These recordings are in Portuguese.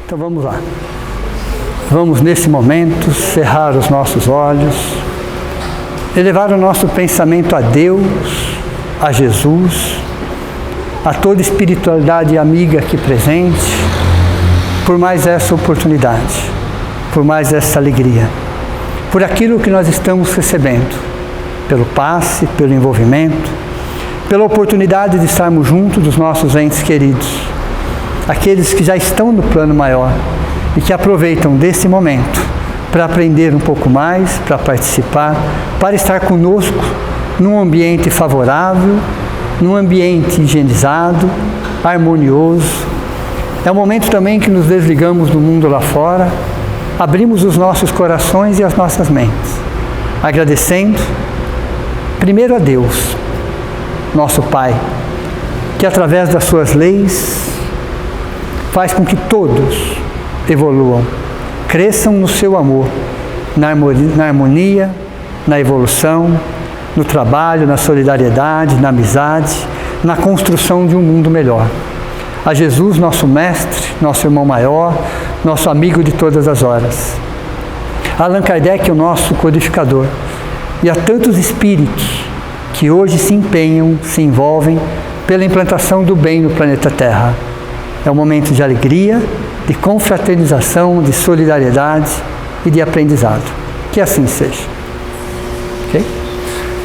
Então vamos lá. Vamos nesse momento cerrar os nossos olhos, elevar o nosso pensamento a Deus, a Jesus, a toda espiritualidade amiga aqui presente, por mais essa oportunidade, por mais essa alegria, por aquilo que nós estamos recebendo, pelo passe, pelo envolvimento, pela oportunidade de estarmos junto dos nossos entes queridos, aqueles que já estão no plano maior e que aproveitam desse momento para aprender um pouco mais, para participar, para estar conosco num ambiente favorável, num ambiente higienizado, harmonioso. É um momento também que nos desligamos do mundo lá fora, abrimos os nossos corações e as nossas mentes, agradecendo primeiro a Deus, nosso Pai, que através das suas leis faz com que todos evoluam, cresçam no seu amor, na harmonia, na evolução, no trabalho, na solidariedade, na amizade, na construção de um mundo melhor. A Jesus, nosso mestre, nosso irmão maior, nosso amigo de todas as horas. Allan Kardec, o nosso codificador. E a tantos espíritos que hoje se empenham, se envolvem pela implantação do bem no planeta Terra. É um momento de alegria, de confraternização, de solidariedade e de aprendizado. Que assim seja. Ok?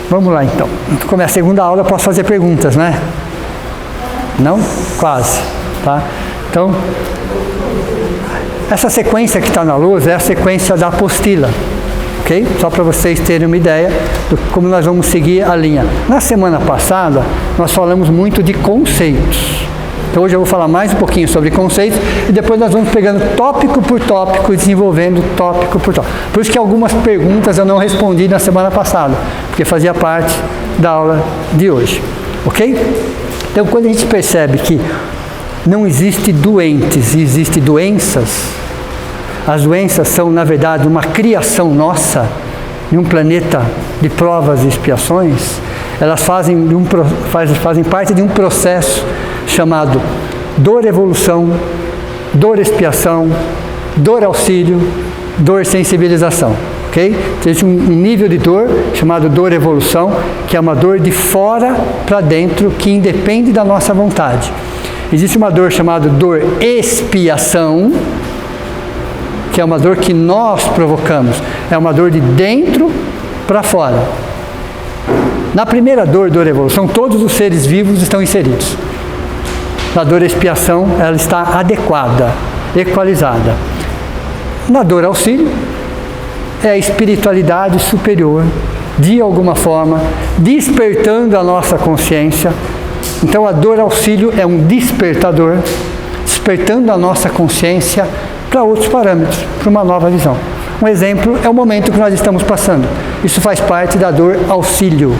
Vamos lá então. Como é a segunda aula, eu posso fazer perguntas, né? Não? Quase. Tá? Então, essa sequência que está na luz é a sequência da apostila. Ok? Só para vocês terem uma ideia de como nós vamos seguir a linha. Na semana passada, nós falamos muito de conceitos. Então hoje eu vou falar mais um pouquinho sobre conceitos e depois nós vamos pegando tópico por tópico e desenvolvendo tópico por tópico. Por isso que algumas perguntas eu não respondi na semana passada, porque fazia parte da aula de hoje. Ok? Então quando a gente percebe que não existe doentes e existe doenças, as doenças são na verdade uma criação nossa, em um planeta de provas e expiações, elas fazem parte de um processo chamado dor evolução, dor expiação, dor auxílio, dor sensibilização, ok? Existe um nível de dor chamado dor evolução, que é uma dor de fora para dentro, que independe da nossa vontade. Existe uma dor chamada dor expiação, que é uma dor que nós provocamos, é uma dor de dentro para fora. Na primeira dor evolução, todos os seres vivos estão inseridos. Na dor expiação, ela está adequada, equalizada. Na dor auxílio, é a espiritualidade superior, de alguma forma, despertando a nossa consciência. Então, a dor auxílio é um despertador, despertando a nossa consciência para outros parâmetros, para uma nova visão. Um exemplo é o momento que nós estamos passando. Isso faz parte da dor auxílio,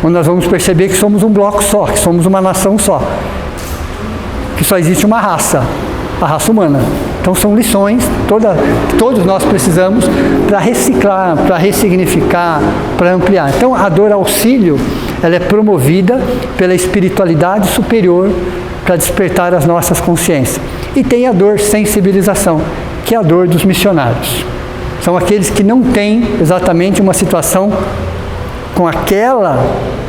onde nós vamos perceber que somos um bloco só, que somos uma nação só, que só existe uma raça, a raça humana. Então são lições, todos nós precisamos para reciclar, para ressignificar, para ampliar. Então a dor auxílio, ela é promovida pela espiritualidade superior para despertar as nossas consciências. E tem a dor sensibilização, que é a dor dos missionários. São aqueles que não têm exatamente uma situação com aquela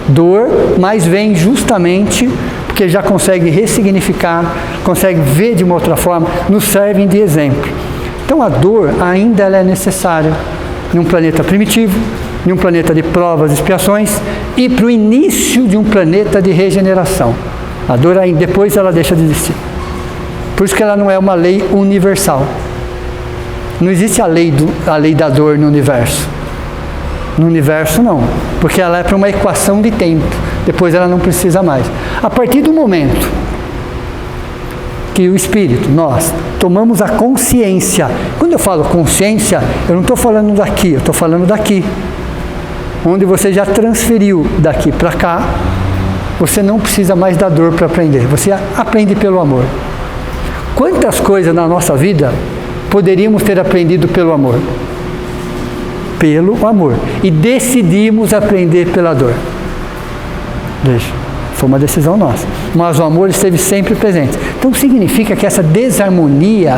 dor, mas vem justamente porque já consegue ressignificar, consegue ver de uma outra forma, nos servem de exemplo. Então a dor ainda ela é necessária em um planeta primitivo, em um planeta de provas e expiações e para o início de um planeta de regeneração. A dor aí depois ela deixa de existir. Por isso que ela não é uma lei universal. Não existe a lei da dor no universo. No universo não, porque ela é para uma equação de tempo, depois ela não precisa mais. A partir do momento que o espírito, nós, tomamos a consciência, quando eu falo consciência, eu não estou falando daqui, eu estou falando daqui, onde você já transferiu daqui para cá, você não precisa mais da dor para aprender, você aprende pelo amor. Quantas coisas na nossa vida poderíamos ter aprendido pelo amor? Pelo amor. E decidimos aprender pela dor. Veja, foi uma decisão nossa. Mas o amor esteve sempre presente. Então significa que essa desarmonia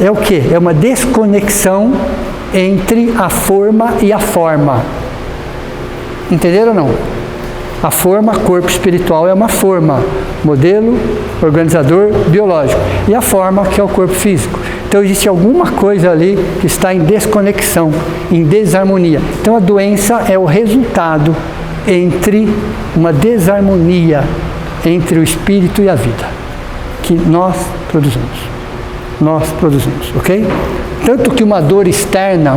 é o quê? É uma desconexão entre a forma e a forma. Entenderam ou não? A forma, corpo espiritual, é uma forma, modelo, organizador, biológico. E a forma, que é o corpo físico. Então existe alguma coisa ali que está em desconexão, em desarmonia. Então a doença é o resultado entre uma desarmonia entre o espírito e a vida, que nós produzimos. Nós produzimos, ok? Tanto que uma dor externa,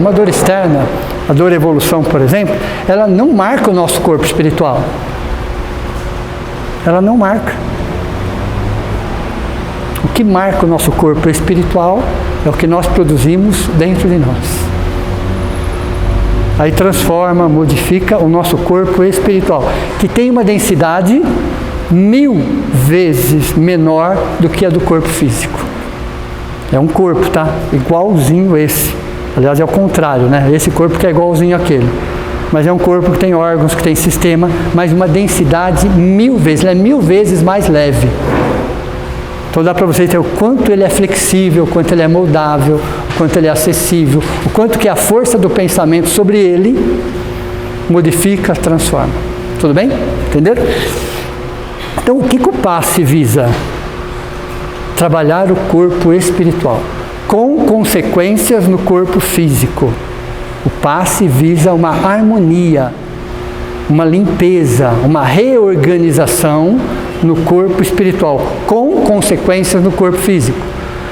a dor evolução, por exemplo, ela não marca o nosso corpo espiritual. Ela não marca. O que marca o nosso corpo espiritual é o que nós produzimos dentro de nós. Aí transforma, modifica o nosso corpo espiritual, que tem uma densidade 1000 vezes menor do que a do corpo físico. É um corpo, tá? Igualzinho esse. Aliás, é o contrário, né? Esse corpo que é igualzinho àquele. Mas é um corpo que tem órgãos, que tem sistema, mas uma densidade 1000 vezes. Ele é 1000 vezes mais leve. Então dá para vocês ter o quanto ele é flexível, o quanto ele é moldável, o quanto ele é acessível, o quanto que a força do pensamento sobre ele modifica, transforma. Tudo bem? Entenderam? Então o que o passe visa? Trabalhar o corpo espiritual, com consequências no corpo físico. O passe visa uma harmonia, uma limpeza, uma reorganização no corpo espiritual, com consequências no corpo físico.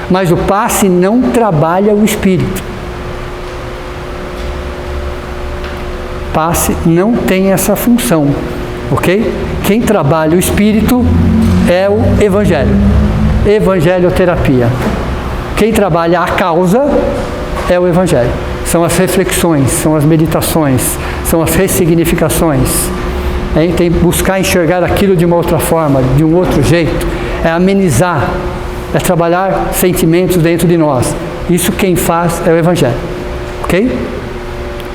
Mas o passe não trabalha o espírito. O passe não tem essa função, ok? Quem trabalha o espírito é o Evangelho. Evangelioterapia. Quem trabalha a causa é o Evangelho. São as reflexões, são as meditações, são as ressignificações. Tem que buscar enxergar aquilo de uma outra forma, de um outro jeito. É amenizar, é trabalhar sentimentos dentro de nós. Isso quem faz é o Evangelho. Ok?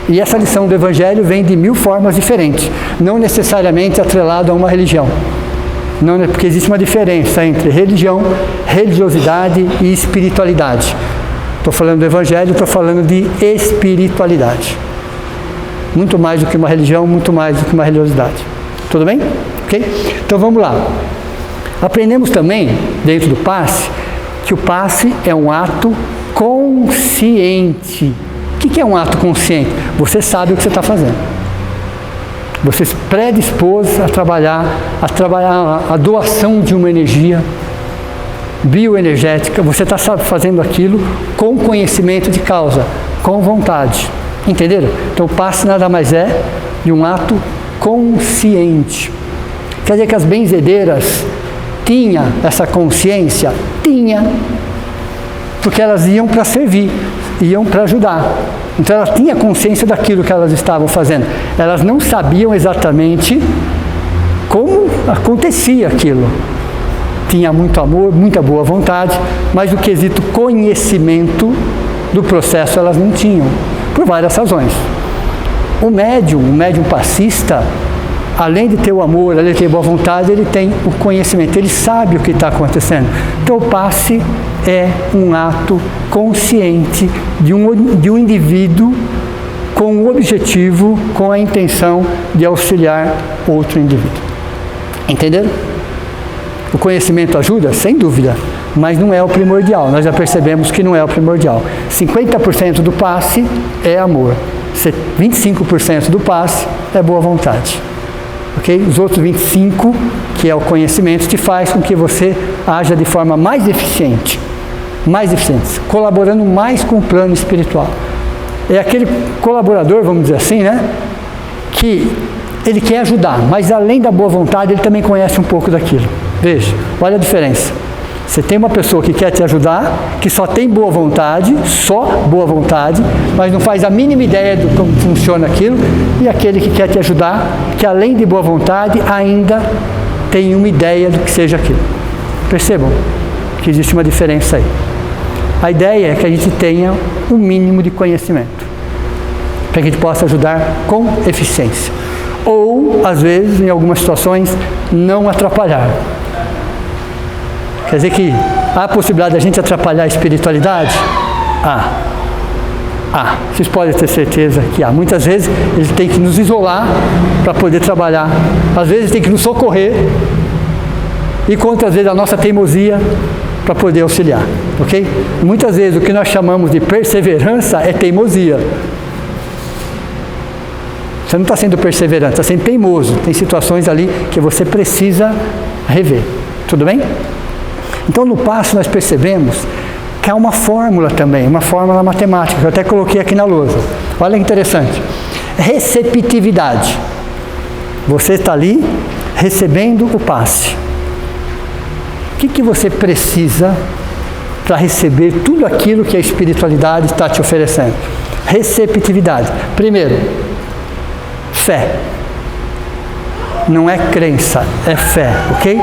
E essa lição do Evangelho vem de 1000 formas diferentes, não necessariamente atrelado a uma religião. Não, porque existe uma diferença entre religião, religiosidade e espiritualidade. Estou falando do Evangelho, estou falando de espiritualidade. Muito mais do que uma religião, muito mais do que uma religiosidade. Tudo bem? Ok? Então vamos lá. Aprendemos também, dentro do passe, que o passe é um ato consciente. O que é um ato consciente? Você sabe o que você está fazendo. Você se predispôs a trabalhar a doação de uma energia bioenergética. Você está fazendo aquilo com conhecimento de causa, com vontade. Entenderam? Então o passe nada mais é de um ato consciente. Quer dizer que as benzedeiras tinham essa consciência? Tinha. Porque elas iam para servir, iam para ajudar. Então elas tinham consciência daquilo que elas estavam fazendo. Elas não sabiam exatamente como acontecia aquilo. Tinha muito amor, muita boa vontade, mas o quesito conhecimento do processo elas não tinham, por várias razões. O médium passista, além de ter o amor, além de ter boa vontade, ele tem o conhecimento, ele sabe o que está acontecendo. Então o passe é um ato consciente de um indivíduo com o objetivo, com a intenção de auxiliar outro indivíduo. Entenderam? O conhecimento ajuda? Sem dúvida, mas não é o primordial. Nós já percebemos que não é o primordial. 50% do passe é amor, 25% do passe é boa vontade. Okay? Os outros 25%, que é o conhecimento, te faz com que você haja de forma mais eficiente, colaborando mais com o plano espiritual. É aquele colaborador, vamos dizer assim, né, que ele quer ajudar, mas além da boa vontade, ele também conhece um pouco daquilo. Veja, olha a diferença. Você tem uma pessoa que quer te ajudar, que só tem boa vontade, mas não faz a mínima ideia de como funciona aquilo, e aquele que quer te ajudar, que além de boa vontade, ainda tem uma ideia do que seja aquilo. Percebam que existe uma diferença aí. A ideia é que a gente tenha um mínimo de conhecimento, para que a gente possa ajudar com eficiência. Ou, às vezes, em algumas situações, não atrapalhar. Quer dizer que há a possibilidade da gente atrapalhar a espiritualidade? Vocês podem ter certeza que há. Muitas vezes ele tem que nos isolar para poder trabalhar. Às vezes tem que nos socorrer. E quantas vezes a nossa teimosia para poder auxiliar. Ok? Muitas vezes o que nós chamamos de perseverança é teimosia. Você não está sendo perseverante, está sendo teimoso. Tem situações ali que você precisa rever. Tudo bem? Então no passo nós percebemos que há uma fórmula também, uma fórmula matemática, que eu até coloquei aqui na lousa. Olha que interessante. Receptividade. Você está ali recebendo o passe. O que você precisa para receber tudo aquilo que a espiritualidade está te oferecendo? Receptividade. Primeiro, fé. Não é crença, é fé, ok?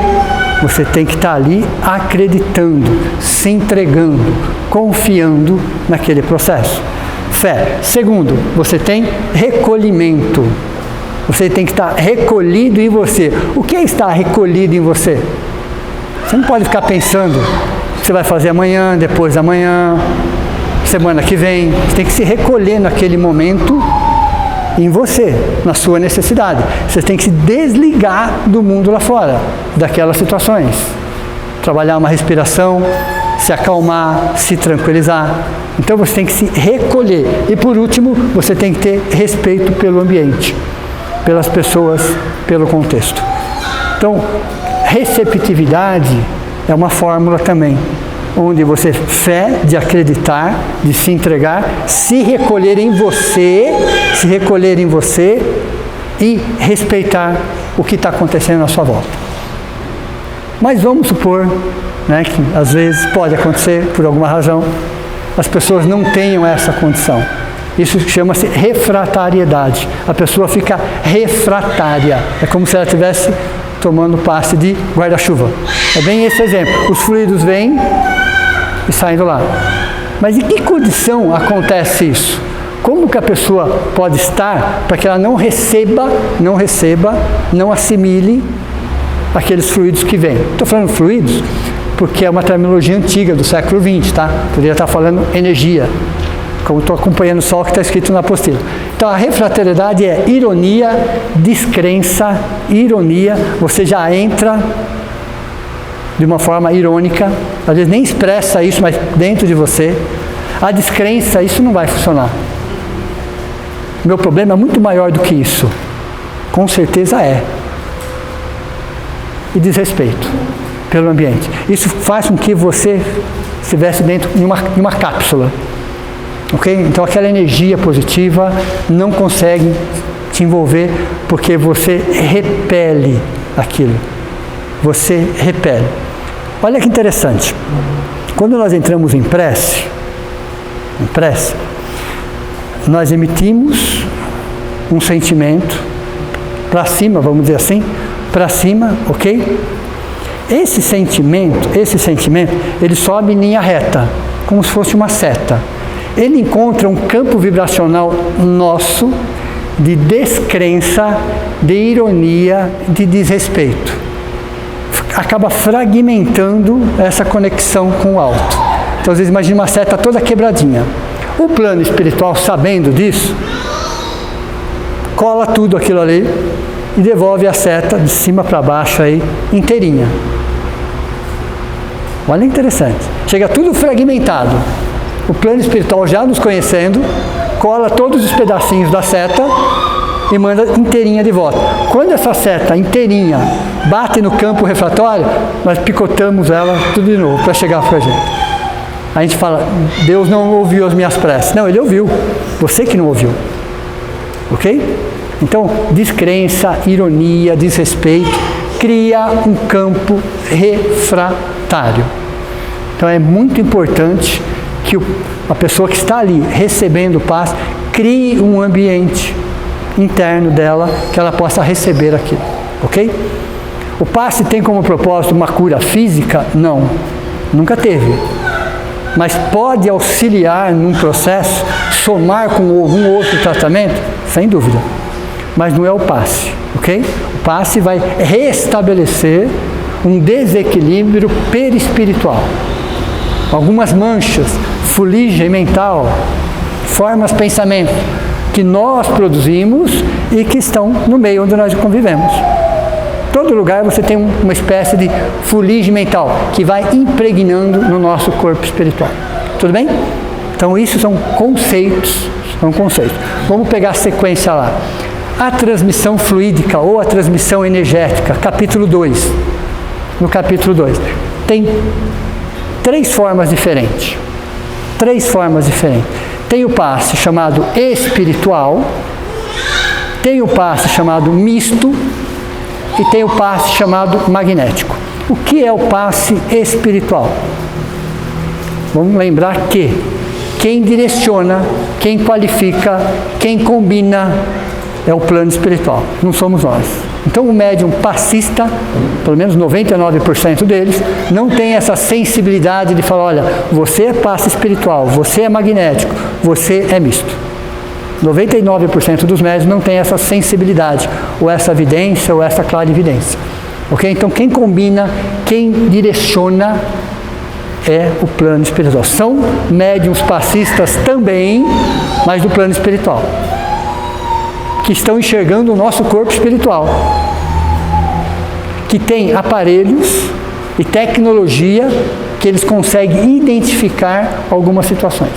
Você tem que estar ali acreditando, se entregando, confiando naquele processo. Fé. Segundo, você tem recolhimento. Você tem que estar recolhido em você. O que é estar recolhido em você? Você não pode ficar pensando o que você vai fazer amanhã, depois da manhã, semana que vem. Você tem que se recolher naquele momento em você, na sua necessidade. Você tem que se desligar do mundo lá fora, daquelas situações. Trabalhar uma respiração, se acalmar, se tranquilizar. Então você tem que se recolher. E por último, você tem que ter respeito pelo ambiente, pelas pessoas, pelo contexto. Então, receptividade é uma fórmula também, onde você fé de acreditar, de se entregar, se recolher em você e respeitar o que está acontecendo à sua volta. Mas vamos supor, né, que às vezes pode acontecer, por alguma razão, as pessoas não tenham essa condição. Isso chama-se refratariedade. A pessoa fica refratária. É como se ela estivesse tomando passe de guarda-chuva. É bem esse exemplo. Os fluidos vêm e saem do lado. Mas em que condição acontece isso? Como que a pessoa pode estar para que ela não receba, não assimile aqueles fluidos que vêm? Estou falando fluidos porque é uma terminologia antiga do século XX, tá? Poderia estar falando energia, como estou acompanhando só o que está escrito na apostila. Então, a refratariedade é ironia, descrença, ironia. Você já entra de uma forma irônica, às vezes nem expressa isso, mas dentro de você. A descrença, isso não vai funcionar. O meu problema é muito maior do que isso. Com certeza é. E desrespeito pelo ambiente. Isso faz com que você estivesse dentro de uma cápsula. Ok? Então aquela energia positiva não consegue te envolver porque você repele aquilo. Você repele. Olha que interessante. Quando nós entramos em prece, nós emitimos um sentimento para cima, vamos dizer assim, para cima, ok? Esse sentimento, ele sobe em linha reta, como se fosse uma seta. Ele encontra um campo vibracional nosso de descrença, de ironia, de desrespeito. Acaba fragmentando essa conexão com o alto. Então, às vezes, imagina uma seta toda quebradinha. O plano espiritual, sabendo disso, cola tudo aquilo ali e devolve a seta de cima para baixo aí, inteirinha. Olha, interessante. Chega tudo fragmentado. O plano espiritual, já nos conhecendo, cola todos os pedacinhos da seta e manda inteirinha de volta. Quando essa seta inteirinha bate no campo refratório, nós picotamos ela tudo de novo para chegar para a gente. A gente fala, Deus não ouviu as minhas preces. Não, Ele ouviu. Você que não ouviu. Ok? Então, descrença, ironia, desrespeito, cria um campo refratário. Então, é muito importante que a pessoa que está ali recebendo o passe crie um ambiente interno dela que ela possa receber aquilo. Ok? O passe tem como propósito uma cura física? Não. Nunca teve. Mas pode auxiliar num processo, somar com algum outro tratamento? Sem dúvida. Mas não é o passe, ok? O passe vai restabelecer um desequilíbrio perispiritual. Algumas manchas, fuligem mental, formas de pensamento que nós produzimos e que estão no meio onde nós convivemos. Todo lugar você tem uma espécie de fuligem mental que vai impregnando no nosso corpo espiritual. Tudo bem? Então isso são conceitos. Vamos pegar a sequência lá. A transmissão fluídica ou a transmissão energética, capítulo 2. No capítulo 2. Tem três formas diferentes. Tem o passe chamado espiritual, tem o passe chamado misto e tem o passe chamado magnético. O que é o passe espiritual? Vamos lembrar que quem direciona, quem qualifica, quem combina é o plano espiritual, não somos nós. Então o médium passista, pelo menos 99% deles, não tem essa sensibilidade de falar, olha, você é passe espiritual, você é magnético, você é misto. 99% dos médiuns não tem essa sensibilidade, ou essa evidência, ou essa clarividência. Ok? Então quem combina, quem direciona é o plano espiritual. São médiuns passistas também, mas do plano espiritual, que estão enxergando o nosso corpo espiritual, que tem aparelhos e tecnologia que eles conseguem identificar algumas situações.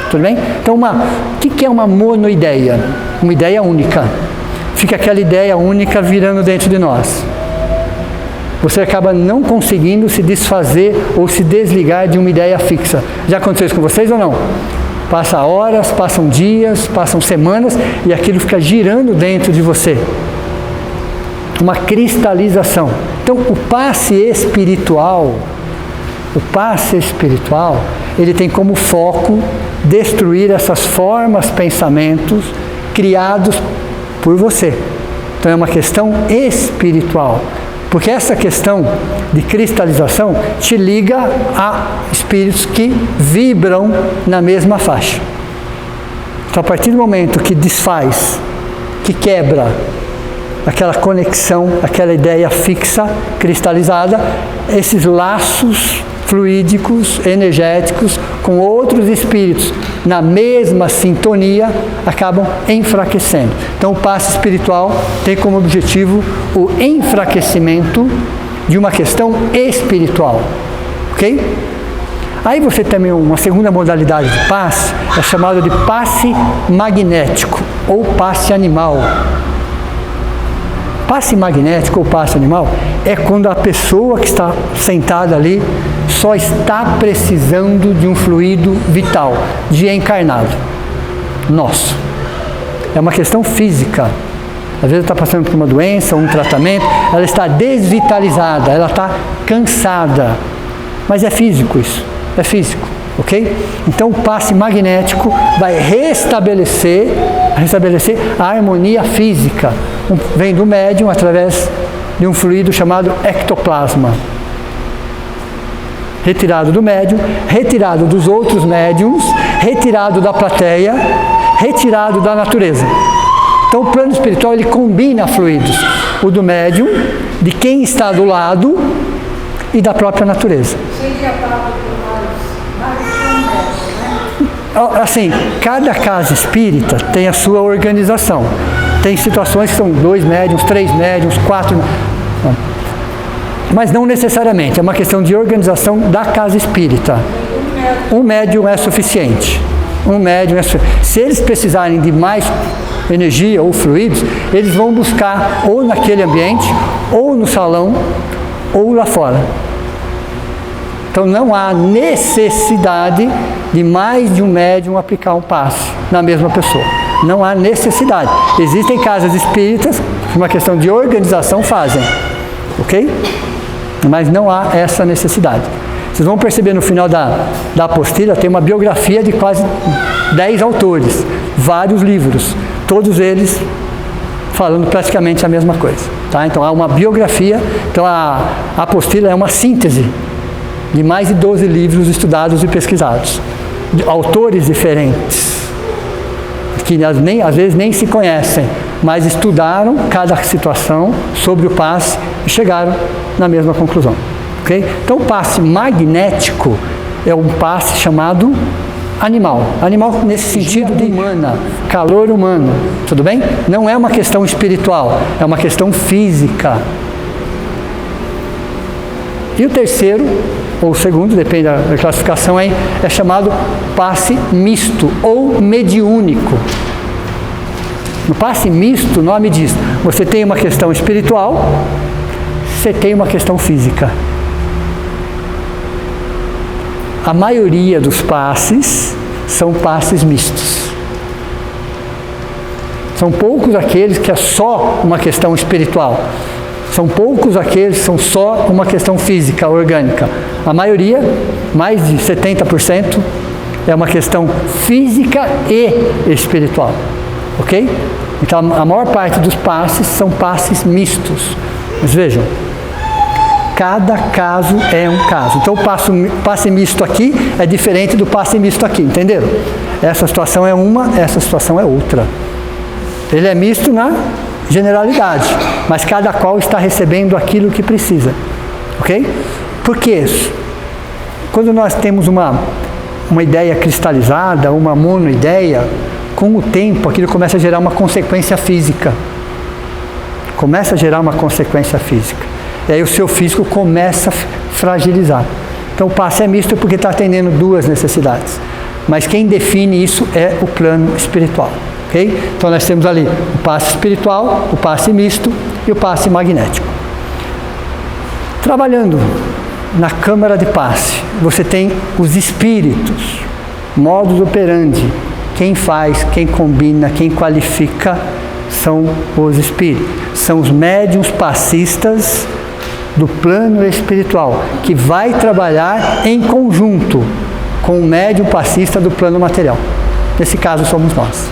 Tudo bem? Então, o que é uma monoideia? Uma ideia única. Fica aquela ideia única virando dentro de nós. Você acaba não conseguindo se desfazer ou se desligar de uma ideia fixa. Já aconteceu isso com vocês ou não? Passa horas, passam dias, passam semanas e aquilo fica girando dentro de você. Uma cristalização. Então, o passe espiritual, ele tem como foco destruir essas formas, pensamentos criados por você. Então, é uma questão espiritual. Porque essa questão de cristalização te liga a espíritos que vibram na mesma faixa. Então, a partir do momento que desfaz, que quebra aquela conexão, aquela ideia fixa, cristalizada, esses laços fluídicos, energéticos, com outros espíritos na mesma sintonia, acabam enfraquecendo. Então, o passe espiritual tem como objetivo o enfraquecimento de uma questão espiritual. Ok? Aí você tem uma segunda modalidade de passe, é chamado de passe magnético ou passe animal. Passe magnético ou passe animal é quando a pessoa que está sentada ali só está precisando de um fluido vital, de encarnado nosso. É uma questão física. Às vezes está passando por uma doença, um tratamento, ela está desvitalizada, ela está cansada. Mas é físico isso, é físico, ok? Então o passe magnético vai restabelecer a harmonia física. Vem do médium através de um fluido chamado ectoplasma. Retirado do médium, retirado dos outros médiums, retirado da plateia, retirado da natureza. Então o plano espiritual ele combina fluidos, o do médium, de quem está do lado e da própria natureza. Assim, cada casa espírita tem a sua organização. Tem situações que são 2 médiums, 3 médiums, 4... Mas não necessariamente, é uma questão de organização da casa espírita. Um médium é suficiente. Se eles precisarem de mais energia ou fluidos, eles vão buscar ou naquele ambiente, ou no salão, ou lá fora. Então não há necessidade de mais de um médium aplicar um passe na mesma pessoa. Não há necessidade. Existem casas espíritas, por uma questão de organização, fazem. Ok? Mas não há essa necessidade. Vocês vão perceber no final da apostila, tem uma biografia de quase 10 autores, vários livros, todos eles falando praticamente a mesma coisa. Tá? Então há uma biografia, então a apostila é uma síntese de mais de 12 livros estudados e pesquisados, de autores diferentes, que às vezes nem se conhecem, mas estudaram cada situação sobre o passe e chegaram na mesma conclusão. Okay? Então, o passe magnético é um passe chamado animal. Animal nesse sentido de humana, calor humano. Tudo bem? Não é uma questão espiritual, é uma questão física. E o terceiro, ou o segundo, depende da classificação, é chamado passe misto ou mediúnico. No passe misto, o nome diz, você tem uma questão espiritual, você tem uma questão física. A maioria dos passes são passes mistos. São poucos aqueles que é só uma questão espiritual. São poucos aqueles que são só uma questão física, orgânica. A maioria, mais de 70%, é uma questão física e espiritual. Ok? Então, a maior parte dos passes são passes mistos. Mas vejam, cada caso é um caso. Então, o passe misto aqui é diferente do passe misto aqui, entenderam? Essa situação é uma, essa situação é outra. Ele é misto na generalidade, mas cada qual está recebendo aquilo que precisa. Ok? Por que isso? Quando nós temos uma ideia cristalizada, uma monoideia, com o tempo aquilo começa a gerar uma consequência física. Começa a gerar uma consequência física. E aí o seu físico começa a fragilizar. Então o passe é misto porque está atendendo duas necessidades. Mas quem define isso é o plano espiritual. Okay? Então nós temos ali o passe espiritual, o passe misto e o passe magnético. Trabalhando na câmara de passe, você tem os espíritos, modus operandi. Quem faz, quem combina, quem qualifica são os espíritos. São os médiuns passistas do plano espiritual, que vai trabalhar em conjunto com o médium passista do plano material. Nesse caso somos nós.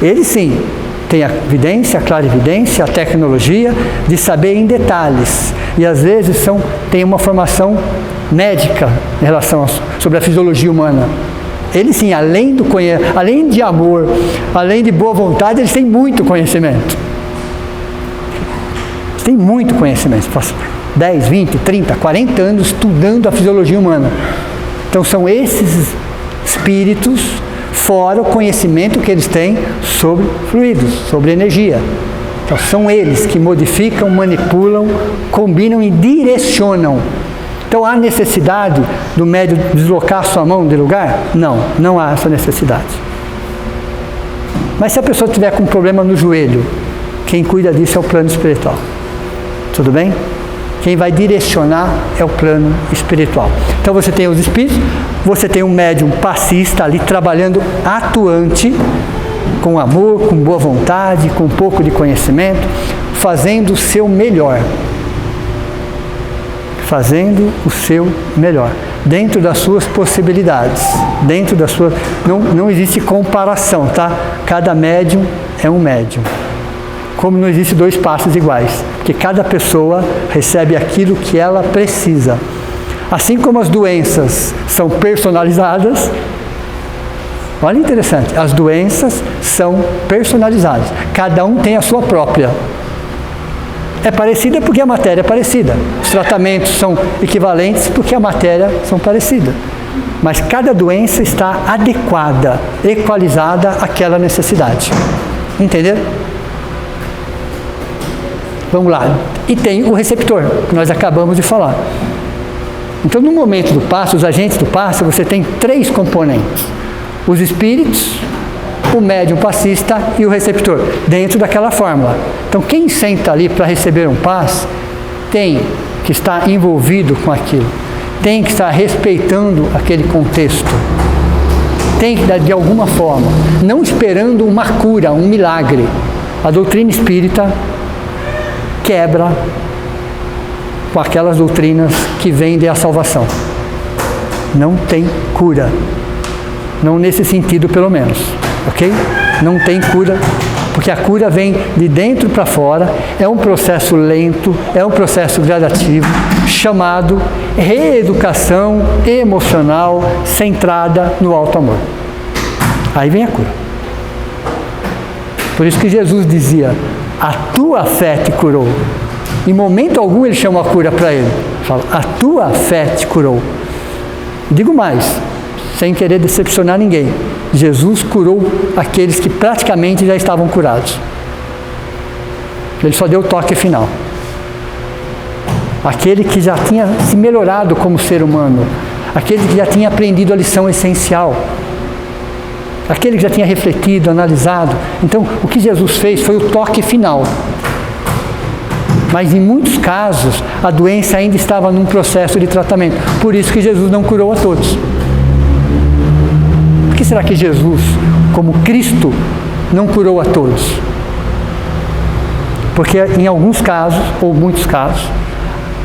Ele sim tem a vidência, a clarividência, a tecnologia de saber em detalhes. E às vezes tem uma formação médica em relação sobre a fisiologia humana. Eles sim, além de amor, além de boa vontade, eles têm muito conhecimento. Eles têm muito conhecimento. Passam 10, 20, 30, 40 anos estudando a fisiologia humana. Então são esses espíritos, fora o conhecimento que eles têm sobre fluidos, sobre energia. Então são eles que modificam, manipulam, combinam e direcionam. Então há necessidade do médium deslocar sua mão de lugar? Não, não há essa necessidade. Mas se a pessoa tiver com um problema no joelho, quem cuida disso é o plano espiritual. Tudo bem? Quem vai direcionar é o plano espiritual. Então você tem os espíritos, você tem um médium passista ali trabalhando atuante, com amor, com boa vontade, com um pouco de conhecimento, fazendo o seu melhor. Fazendo o seu melhor, dentro das suas possibilidades, dentro das suas... Não existe comparação, tá? Cada médium é um médium. Como não existe dois passes iguais, porque cada pessoa recebe aquilo que ela precisa. Assim como as doenças são personalizadas, olha interessante, as doenças são personalizadas, cada um tem a sua própria. É parecida porque a matéria é parecida. Os tratamentos são equivalentes porque a matéria são parecida. Mas cada doença está adequada, equalizada àquela necessidade. Entenderam? Vamos lá. E tem o receptor, que nós acabamos de falar. Então, no momento do passe, os agentes do passe, você tem 3 componentes. Os espíritos, o médium passista e o receptor, dentro daquela fórmula. Então, quem senta ali para receber um passe, tem que estar envolvido com aquilo, tem que estar respeitando aquele contexto, tem que dar de alguma forma, não esperando uma cura, um milagre. A doutrina espírita quebra com aquelas doutrinas que vendem a salvação. Não tem cura, não nesse sentido pelo menos. Ok? Não tem cura, porque a cura vem de dentro para fora, é um processo lento, é um processo gradativo, chamado reeducação emocional centrada no alto amor. Aí vem a cura. Por isso que Jesus dizia, a tua fé te curou. Em momento algum ele chama a cura para ele. Fala, a tua fé te curou. Digo mais, sem querer decepcionar ninguém, Jesus curou aqueles que praticamente já estavam curados. Ele só deu o toque final. Aquele que já tinha se melhorado como ser humano, aquele que já tinha aprendido a lição essencial, aquele que já tinha refletido, analisado. Então, o que Jesus fez foi o toque final. Mas em muitos casos, a doença ainda estava num processo de tratamento. Por isso que Jesus não curou a todos. Por que será que Jesus, como Cristo, não curou a todos? Porque em alguns casos, ou muitos casos,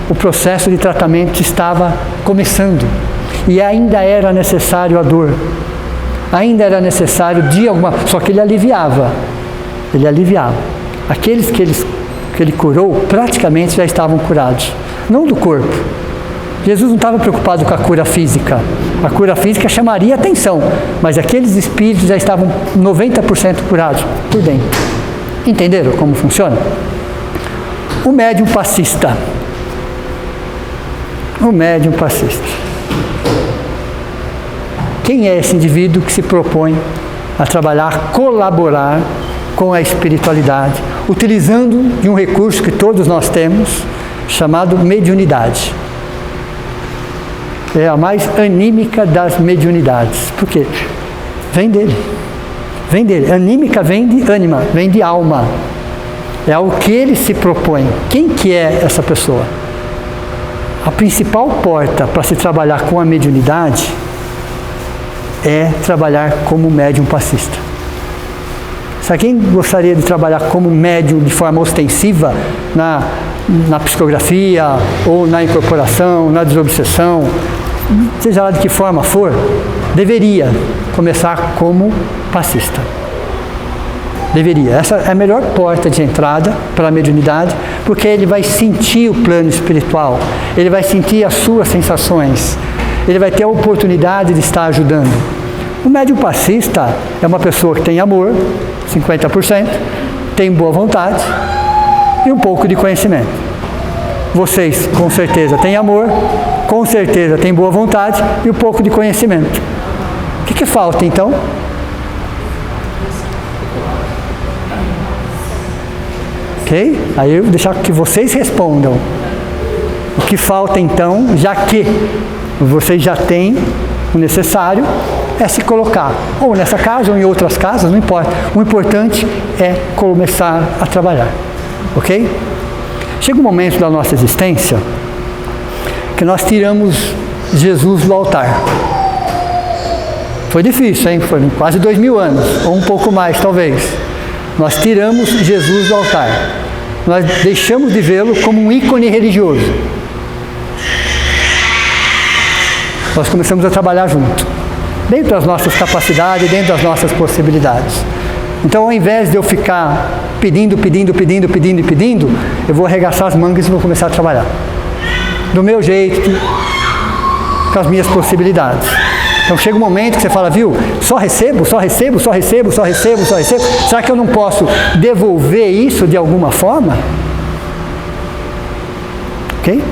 o processo de tratamento estava começando. E ainda era necessário a dor. Ainda era necessário de alguma... Só que ele aliviava. Ele aliviava. Aqueles que ele curou, praticamente já estavam curados. Não do corpo. Jesus não estava preocupado com a cura física. A cura física chamaria atenção. Mas aqueles espíritos já estavam 90% curados por dentro. Entenderam como funciona? O médium passista. O médium passista. Quem é esse indivíduo que se propõe a trabalhar, a colaborar com a espiritualidade, utilizando de um recurso que todos nós temos, chamado mediunidade? É a mais anímica das mediunidades. Por quê? Vem dele. Vem dele. Anímica vem de ânima, vem de alma. É ao que ele se propõe. Quem que é essa pessoa? A principal porta para se trabalhar com a mediunidade é trabalhar como médium passista. Se alguém gostaria de trabalhar como médium de forma ostensiva na psicografia, ou na incorporação, na desobsessão, seja lá de que forma for, deveria começar como passista. Deveria. Essa é a melhor porta de entrada para a mediunidade, porque ele vai sentir o plano espiritual, ele vai sentir as suas sensações, ele vai ter a oportunidade de estar ajudando. O médium passista é uma pessoa que tem amor, 50%, tem boa vontade e um pouco de conhecimento. Vocês, com certeza, têm amor, com certeza têm boa vontade e um pouco de conhecimento. O que falta, então? Ok? Aí eu vou deixar que vocês respondam. O que falta, então, já que vocês já têm o necessário, é se colocar, ou nessa casa ou em outras casas, não importa. O importante é começar a trabalhar. Ok? Chega um momento da nossa existência que nós tiramos Jesus do altar. Foi difícil, hein? Foi quase 2000 anos, ou um pouco mais, talvez. Nós tiramos Jesus do altar. Nós deixamos de vê-lo como um ícone religioso. Nós começamos a trabalhar junto, dentro das nossas capacidades, dentro das nossas possibilidades. Então, ao invés de eu ficar pedindo, eu vou arregaçar as mangas e vou começar a trabalhar. Do meu jeito, com as minhas possibilidades. Então, chega um momento que você fala, viu, só recebo. Será que eu não posso devolver isso de alguma forma? Ok?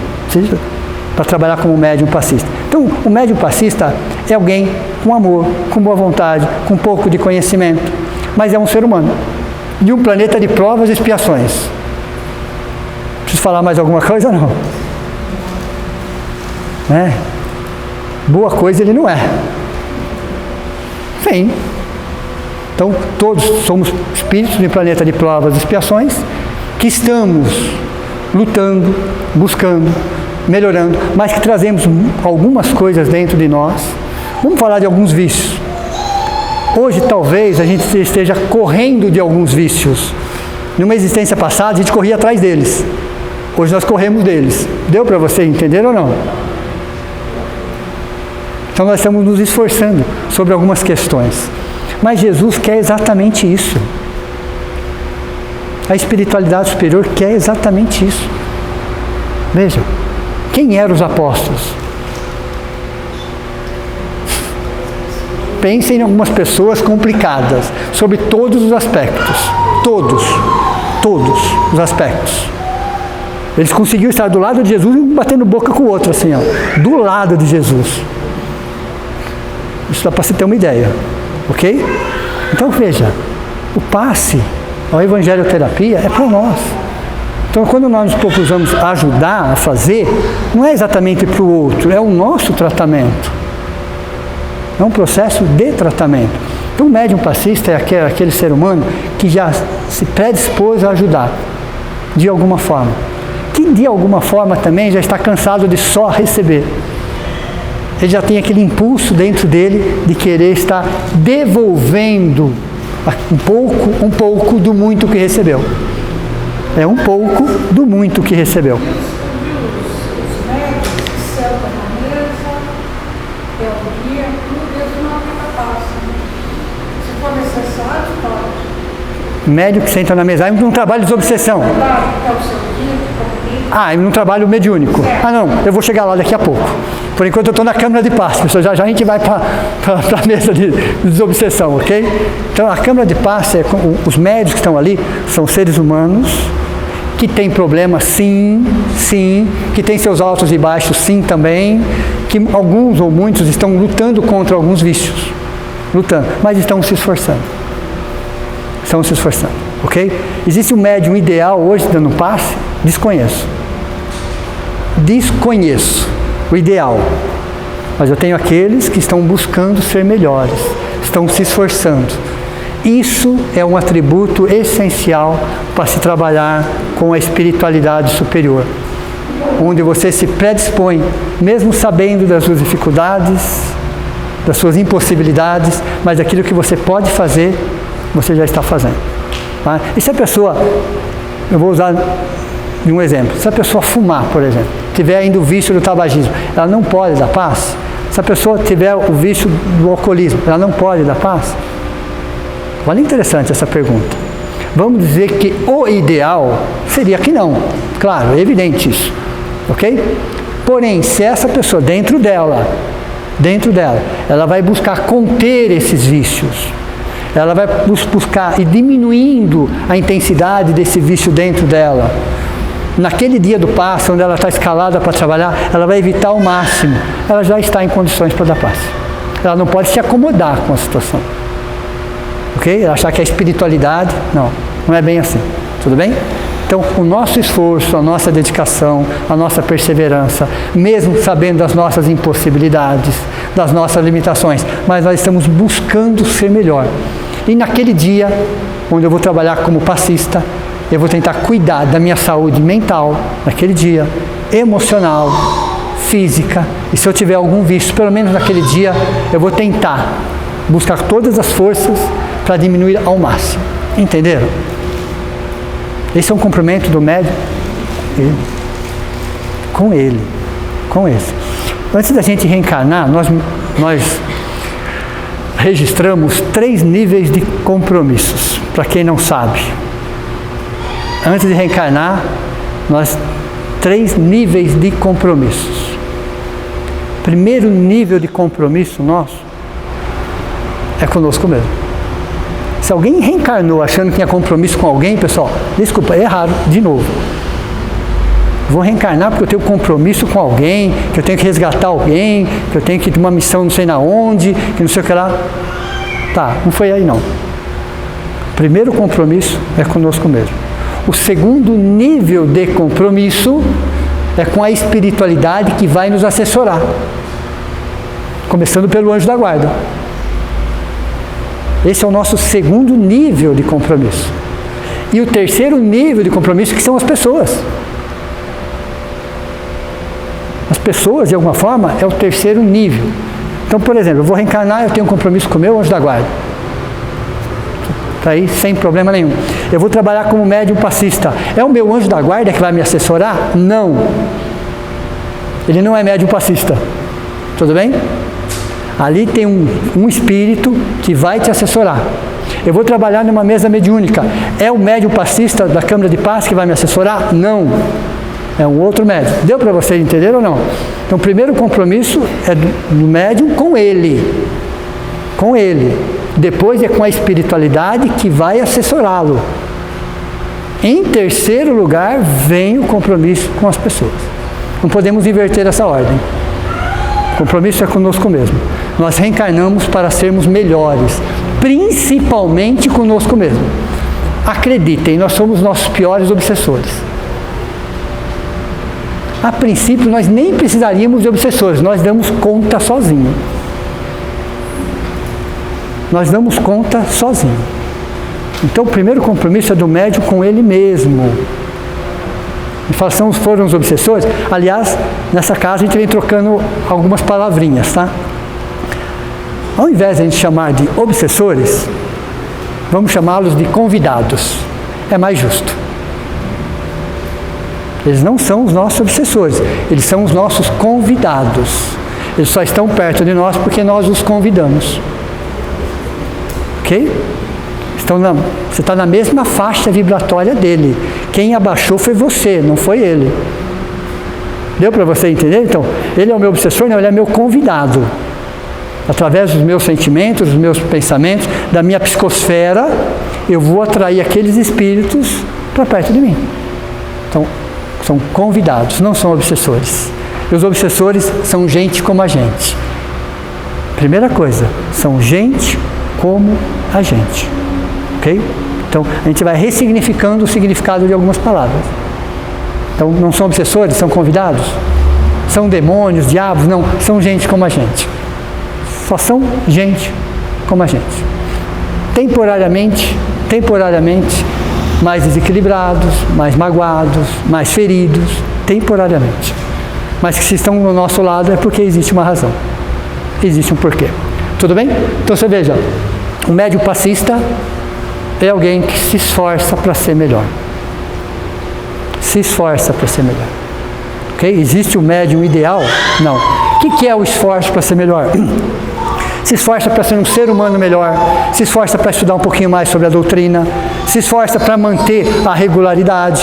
Para trabalhar como médium passista. Então, o médium passista é alguém com amor, com boa vontade, com um pouco de conhecimento, mas é um ser humano, de um planeta de provas e expiações. Preciso falar mais alguma coisa ou não? Boa coisa ele não é. Sim. Então, todos somos espíritos de um planeta de provas e expiações, que estamos lutando, buscando, melhorando, mas que trazemos algumas coisas dentro de nós. Vamos falar de alguns vícios. Hoje, talvez, a gente esteja correndo de alguns vícios. Numa existência passada, a gente corria atrás deles. Hoje nós corremos deles. Deu para você entender ou não? Então nós estamos nos esforçando sobre algumas questões. Mas Jesus quer exatamente isso. A espiritualidade superior quer exatamente isso. Veja, quem eram os apóstolos? Pensem em algumas pessoas complicadas, sobre todos os aspectos. Todos os aspectos. Eles conseguiram estar do lado de Jesus e um batendo boca com o outro, assim, ó, do lado de Jesus. Isso dá para você ter uma ideia, ok? Então veja, o passe, a evangelioterapia é para nós. Então quando nós nos propusamos ajudar a fazer, não é exatamente para o outro, é o nosso tratamento. É um processo de tratamento. Então o médium passista é aquele ser humano que já se predispôs a ajudar, de alguma forma. Que de alguma forma também já está cansado de só receber. Ele já tem aquele impulso dentro dele de querer estar devolvendo um pouco do muito que recebeu. É um pouco do muito que recebeu. Médium que senta na mesa, num trabalho de desobsessão. Num trabalho mediúnico. Não, eu vou chegar lá daqui a pouco. Por enquanto eu estou na câmara de passe, pessoal. Já a gente vai para a mesa de desobsessão, ok? Então a câmara de passe, os médios que estão ali, são seres humanos que têm problemas, sim, que têm seus altos e baixos, sim, também, que alguns ou muitos estão lutando contra alguns vícios, mas estão se esforçando. Ok? Existe um médium ideal hoje dando passe? Desconheço o ideal, mas eu tenho aqueles que estão buscando ser melhores, estão se esforçando. Isso é um atributo essencial para se trabalhar com a espiritualidade superior, onde você se predispõe, mesmo sabendo das suas dificuldades, das suas impossibilidades, mas aquilo que você pode fazer, você já está fazendo. Tá? E se a pessoa, eu vou usar um exemplo, se a pessoa fumar, por exemplo, tiver ainda o vício do tabagismo, ela não pode dar passe? Se a pessoa tiver o vício do alcoolismo, ela não pode dar passe? Olha, interessante essa pergunta. Vamos dizer que o ideal seria que não. Claro, é evidente isso. Ok? Porém, se essa pessoa, dentro dela, ela vai buscar conter esses vícios, ela vai buscar ir diminuindo a intensidade desse vício dentro dela. Naquele dia do passe, onde ela está escalada para trabalhar, ela vai evitar ao máximo. Ela já está em condições para dar passe. Ela não pode se acomodar com a situação. Ok? Ela achar que é espiritualidade, não é bem assim. Tudo bem? Então, o nosso esforço, a nossa dedicação, a nossa perseverança, mesmo sabendo das nossas impossibilidades, das nossas limitações, mas nós estamos buscando ser melhor. E naquele dia, onde eu vou trabalhar como passista, eu vou tentar cuidar da minha saúde mental, naquele dia, emocional, física, e se eu tiver algum vício, pelo menos naquele dia, eu vou tentar buscar todas as forças para diminuir ao máximo. Entenderam? Esse é um cumprimento do médium com esse. Antes da gente reencarnar, nós registramos 3 níveis de compromissos, para quem não sabe. Antes de reencarnar, 3 níveis de compromissos. Primeiro nível de compromisso nosso é conosco mesmo. Se alguém reencarnou achando que tinha compromisso com alguém, pessoal, desculpa, erraram de novo. Vou reencarnar porque eu tenho compromisso com alguém, que eu tenho que resgatar alguém, que eu tenho que ir uma missão não sei na onde, que não sei o que lá. Tá, não foi aí não. O primeiro compromisso é conosco mesmo. O segundo nível de compromisso é com a espiritualidade que vai nos assessorar. Começando pelo anjo da guarda. Esse é o nosso segundo nível de compromisso. E o terceiro nível de compromisso que são as pessoas. As pessoas, de alguma forma, é o terceiro nível. Então, por exemplo, eu vou reencarnar, eu tenho um compromisso com o meu anjo da guarda. Está aí, sem problema nenhum. Eu vou trabalhar como médium passista. É o meu anjo da guarda que vai me assessorar? Não. Ele não é médium passista. Tudo bem? Ali tem um espírito que vai te assessorar. Eu vou trabalhar numa mesa mediúnica. É o médium passista da Câmara de Passe que vai me assessorar? Não. É um outro médium. Deu para vocês entenderem ou não? Então, o primeiro compromisso é do médium com ele. Com ele. Depois é com a espiritualidade que vai assessorá-lo. Em terceiro lugar, vem o compromisso com as pessoas. Não podemos inverter essa ordem. O compromisso é conosco mesmo. Nós reencarnamos para sermos melhores, principalmente conosco mesmo. Acreditem, nós somos nossos piores obsessores. A princípio, nós nem precisaríamos de obsessores, nós damos conta sozinho. Nós damos conta sozinho. Então, o primeiro compromisso é do médium com ele mesmo. E foram os obsessores. Aliás, nessa casa a gente vem trocando algumas palavrinhas, tá? Ao invés de a gente chamar de obsessores, vamos chamá-los de convidados. É mais justo. Eles não são os nossos obsessores, eles são os nossos convidados. Eles só estão perto de nós porque nós os convidamos. Ok? Você está na mesma faixa vibratória dele. Quem abaixou foi você, não foi ele. Deu para você entender? Então, ele é o meu obsessor, não, ele é meu convidado. Através dos meus sentimentos, dos meus pensamentos, da minha psicosfera, eu vou atrair aqueles espíritos para perto de mim. Então, são convidados, não são obsessores. E os obsessores são gente como a gente. Primeira coisa, são gente como a gente. Ok? Então, a gente vai ressignificando o significado de algumas palavras. Então, não são obsessores, são convidados? São demônios, diabos? Não, são gente como a gente. Só são gente como a gente. Temporariamente, mais desequilibrados, mais magoados, mais feridos, temporariamente. Mas que se estão do nosso lado é porque existe uma razão. Existe um porquê. Tudo bem? Então, você veja, o médium passista é alguém que se esforça para ser melhor. Se esforça para ser melhor. Ok? Existe o médium ideal? Não. O que é o esforço para ser melhor? Se esforça para ser um ser humano melhor, se esforça para estudar um pouquinho mais sobre a doutrina, se esforça para manter a regularidade,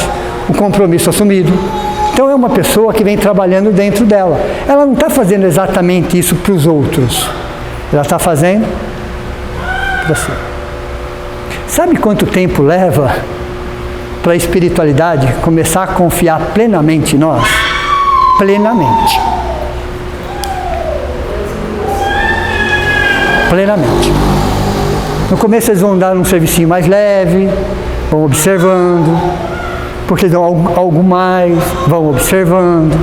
o compromisso assumido. Então é uma pessoa que vem trabalhando dentro dela. Ela não está fazendo exatamente isso para os outros. Ela está fazendo para si. Sabe quanto tempo leva para a espiritualidade começar a confiar plenamente em nós? Plenamente. Plenamente. No começo eles vão dar um servicinho mais leve, vão observando, porque eles dão algo mais, vão observando.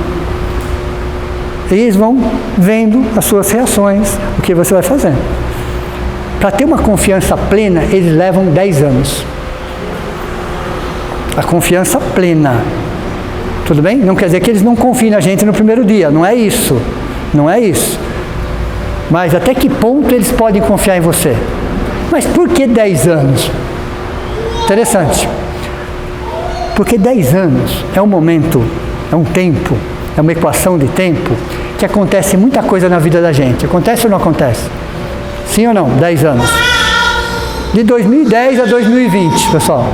E eles vão vendo as suas reações, o que você vai fazendo. Para ter uma confiança plena, eles levam 10 anos. A confiança plena. Tudo bem? Não quer dizer que eles não confiem na gente no primeiro dia. Não é isso. Não é isso. Mas até que ponto eles podem confiar em você? Mas por que 10 anos? Interessante. Porque 10 anos é um momento, é um tempo, é uma equação de tempo que acontece muita coisa na vida da gente. Acontece ou não acontece? Sim ou não? 10 anos. De 2010 a 2020, pessoal.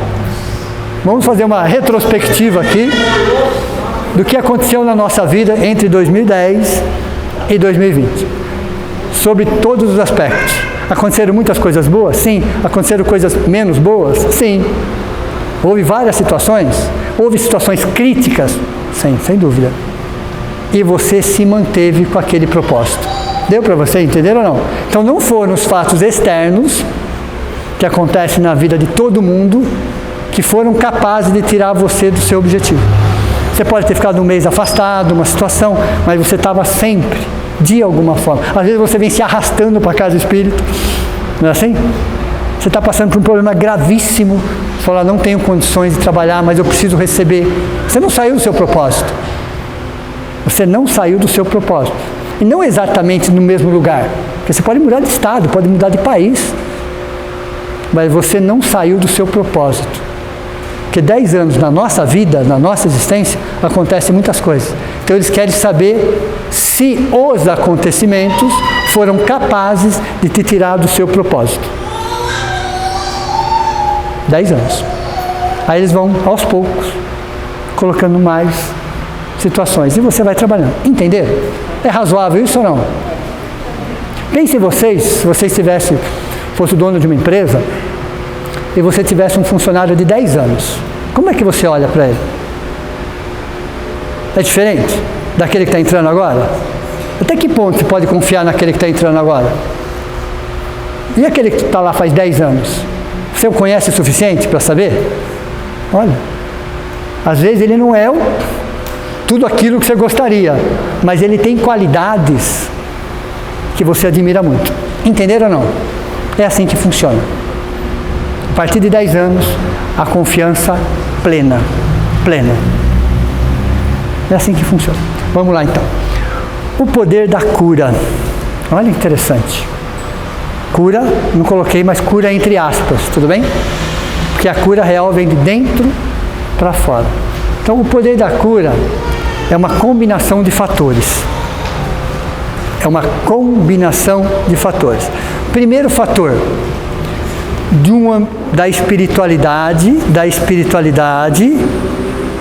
Vamos fazer uma retrospectiva aqui do que aconteceu na nossa vida entre 2010 e 2020. Sobre todos os aspectos. Aconteceram muitas coisas boas? Sim. Aconteceram coisas menos boas? Sim. Houve várias situações? Houve situações críticas? Sim, sem dúvida. E você se manteve com aquele propósito. Deu para você entender ou não? Então não foram os fatos externos que acontecem na vida de todo mundo que foram capazes de tirar você do seu objetivo. Você pode ter ficado um mês afastado, uma situação, mas você estava sempre, de alguma forma. Às vezes você vem se arrastando para a casa espírita, não é assim? Você está passando por um problema gravíssimo, você fala, não tenho condições de trabalhar, mas eu preciso receber. Você não saiu do seu propósito. Você não saiu do seu propósito. E não exatamente no mesmo lugar. Porque você pode mudar de estado, pode mudar de país. Mas você não saiu do seu propósito. Porque 10 anos na nossa vida, na nossa existência, acontecem muitas coisas. Então eles querem saber se os acontecimentos foram capazes de te tirar do seu propósito. 10 anos. Aí eles vão, aos poucos, colocando mais situações. E você vai trabalhando. Entenderam? É razoável isso ou não? Pense em vocês, se vocês fosse o dono de uma empresa, e você tivesse um funcionário de 10 anos. Como é que você olha para ele? É diferente daquele que está entrando agora? Até que ponto você pode confiar naquele que está entrando agora? E aquele que está lá faz 10 anos? Você o conhece o suficiente para saber? Olha, às vezes ele não é tudo aquilo que você gostaria, mas ele tem qualidades que você admira muito. Entenderam ou não? É assim que funciona. A partir de 10 anos, a confiança plena. É assim que funciona. Vamos lá então. O poder da cura. Olha, interessante. Cura, não coloquei, mas cura entre aspas, tudo bem? Porque a cura real vem de dentro para fora. Então, o poder da cura é uma combinação de fatores. Primeiro fator, da espiritualidade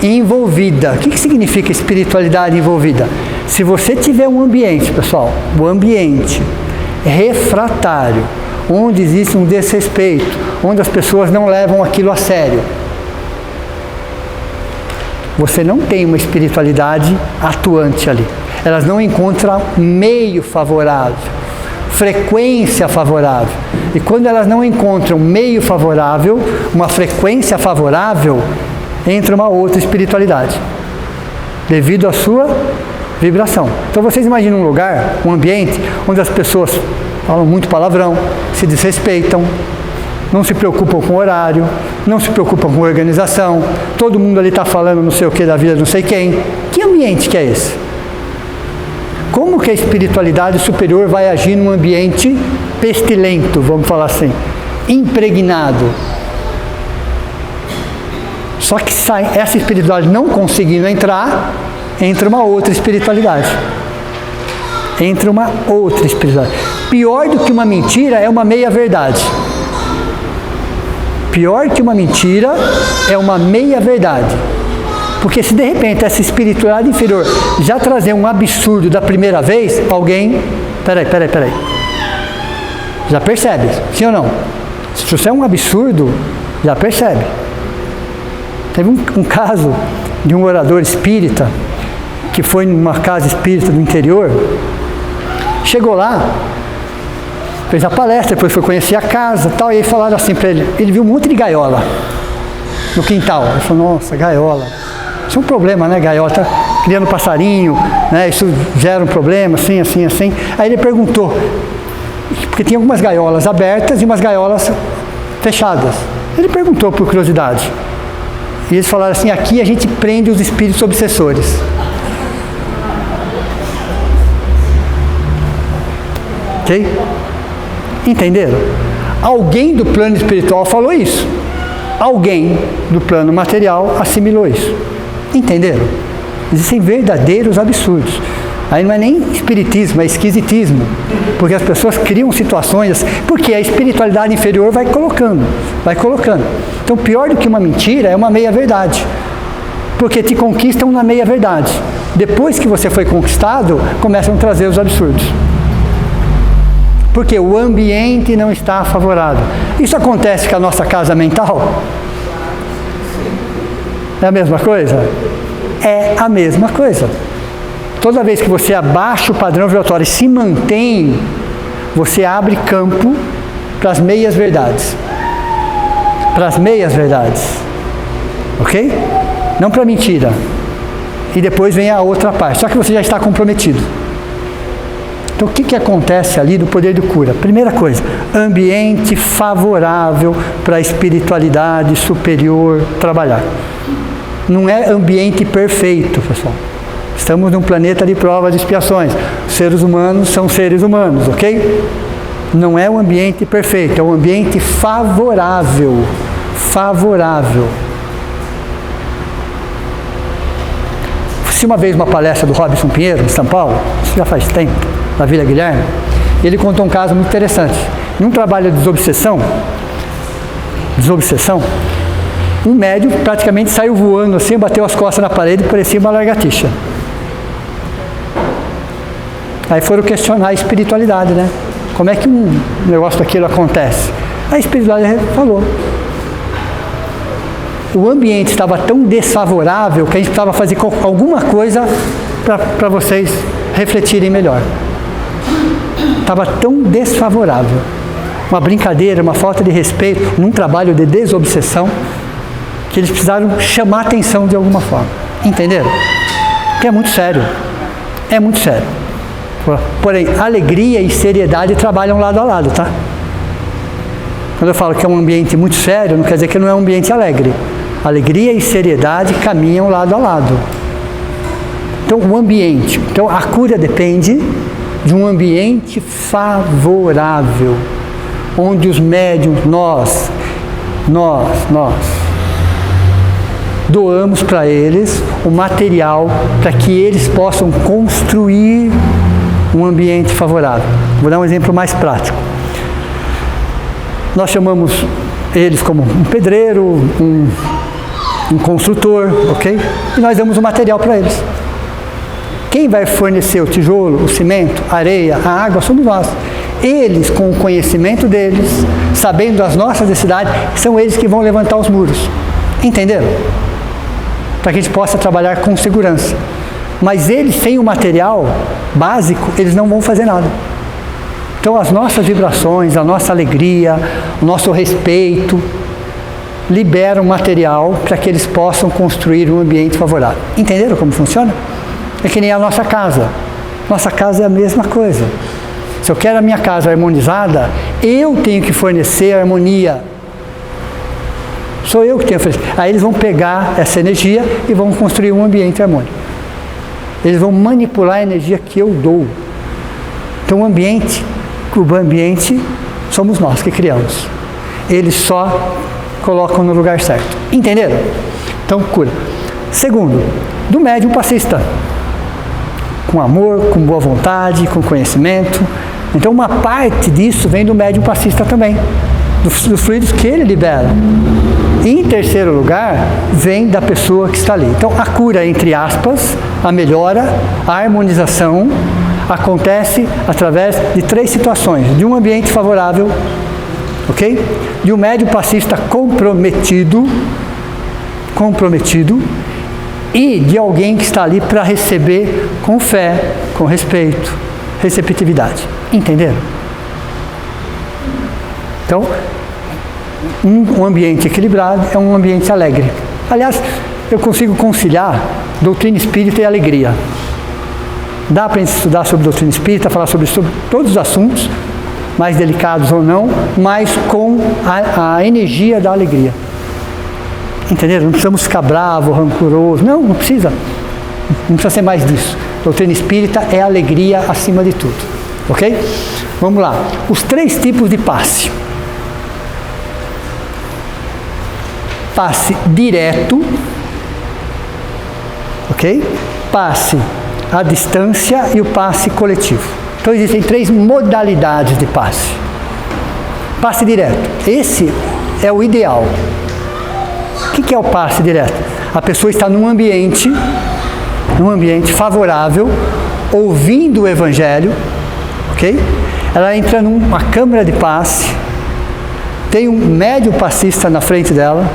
envolvida. O que significa espiritualidade envolvida? Se você tiver um ambiente, pessoal, o ambiente refratário, onde existe um desrespeito, onde as pessoas não levam aquilo a sério, você não tem uma espiritualidade atuante ali. Elas não encontram meio favorável, frequência favorável. E quando elas não encontram meio favorável, uma frequência favorável, entra uma outra espiritualidade, devido à sua vibração. Então vocês imaginam um lugar, um ambiente, onde as pessoas falam muito palavrão, se desrespeitam, não se preocupam com horário, não se preocupam com organização, todo mundo ali está falando não sei o que da vida de não sei quem. Que ambiente que é esse? Como que a espiritualidade superior vai agir num ambiente pestilento, vamos falar assim, impregnado? Só que essa espiritualidade não conseguindo entrar, entra uma outra espiritualidade. Pior do que uma mentira é uma meia-verdade. Porque se de repente essa espiritualidade inferior já trazer um absurdo da primeira vez, alguém... Peraí. Já percebe, sim ou não? Se isso é um absurdo, já percebe. Teve um caso de um orador espírita, que foi numa casa espírita do interior, chegou lá, fez a palestra, depois foi conhecer a casa e tal, e aí falaram assim para ele viu um monte de gaiola no quintal. Ele falou, nossa, gaiola. Isso é um problema, né, gaiola? Tá criando passarinho, né? Isso gera um problema, assim. Aí ele perguntou, porque tinha algumas gaiolas abertas e umas gaiolas fechadas. Ele perguntou por curiosidade. E eles falaram assim, aqui a gente prende os espíritos obsessores. Ok? Entenderam? Alguém do plano espiritual falou isso. Alguém do plano material assimilou isso. Entenderam? Existem verdadeiros absurdos. Aí não é nem espiritismo, é esquisitismo. Porque as pessoas criam situações, porque a espiritualidade inferior vai colocando. Então, pior do que uma mentira é uma meia-verdade. Porque te conquistam na meia-verdade. Depois que você foi conquistado, começam a trazer os absurdos. Porque o ambiente não está favorável. Isso acontece com a nossa casa mental? É a mesma coisa? É a mesma coisa. Toda vez que você abaixa o padrão vibratório e se mantém, você abre campo para as meias-verdades. Ok? Não para mentira. E depois vem a outra parte. Só que você já está comprometido. Então, o que acontece ali do poder de cura? Primeira coisa, ambiente favorável para a espiritualidade superior trabalhar. Não é ambiente perfeito, pessoal. Estamos num planeta de provas e expiações. Os seres humanos são seres humanos, ok? Não é um ambiente perfeito, é um ambiente favorável. Fiz uma vez uma palestra do Robson Pinheiro, em São Paulo, isso já faz tempo, na Vila Guilherme, e ele contou um caso muito interessante. Num trabalho de desobsessão, um médium praticamente saiu voando assim, bateu as costas na parede e parecia uma lagartixa. Aí foram questionar a espiritualidade, né? Como é que um negócio daquilo acontece? A espiritualidade falou. o ambiente estava tão desfavorável que a gente precisava fazer alguma coisa para vocês refletirem melhor. Estava tão desfavorável. Uma brincadeira, uma falta de respeito, num trabalho de desobsessão, que eles precisaram chamar a atenção de alguma forma. Entenderam? Porque é muito sério. É muito sério. Porém, alegria e seriedade trabalham lado a lado, tá? Quando eu falo que é um ambiente muito sério, não quer dizer que não é um ambiente alegre. Alegria e seriedade caminham lado a lado. Então, o ambiente. Então, a cura depende de um ambiente favorável, onde os médiuns, nós doamos para eles o material para que eles possam construir um ambiente favorável. Vou dar um exemplo mais prático. Nós chamamos eles como um pedreiro, um construtor, ok? E nós damos o material para eles. Quem vai fornecer o tijolo, o cimento, a areia, a água, somos nós. Eles, com o conhecimento deles, sabendo das nossas necessidades, são eles que vão levantar os muros. Entenderam? Para que a gente possa trabalhar com segurança. Mas eles, sem o material básico, eles não vão fazer nada. Então, as nossas vibrações, a nossa alegria, o nosso respeito, liberam material para que eles possam construir um ambiente favorável. Entenderam como funciona? É que nem a nossa casa. Nossa casa é a mesma coisa. Se eu quero a minha casa harmonizada, eu tenho que fornecer harmonia. Sou eu que tenho que fornecer. Aí eles vão pegar essa energia e vão construir um ambiente harmônico. Eles vão manipular a energia que eu dou. Então o ambiente somos nós que criamos. Eles só colocam no lugar certo. Entenderam? Então, cura. Segundo, do médium passista. Com amor, com boa vontade, com conhecimento. Então, uma parte disso vem do médium passista também. Dos fluidos que ele libera. E, em terceiro lugar, vem da pessoa que está ali. Então, a cura, entre aspas, a melhora, a harmonização, acontece através de 3 situações. De um ambiente favorável, ok? De um médium passista comprometido e de alguém que está ali para receber com fé, com respeito, receptividade. Entenderam? Então, um ambiente equilibrado é um ambiente alegre. Aliás, eu consigo conciliar doutrina espírita e alegria. Dá para a gente estudar sobre doutrina espírita, falar sobre todos os assuntos, mais delicados ou não, mas com a energia da alegria. Entenderam? Não precisamos ficar bravo, rancoroso. Não precisa. Não precisa ser mais disso. Doutrina espírita é alegria acima de tudo. Ok? Vamos lá. Os 3 tipos de passe. Passe direto. Ok? Passe à distância e o passe coletivo. Então existem 3 modalidades de passe. Passe direto. Esse é o ideal. O que é o passe direto? A pessoa está num ambiente favorável, ouvindo o Evangelho, ok? Ela entra numa câmara de passe, tem um médium passista na frente dela.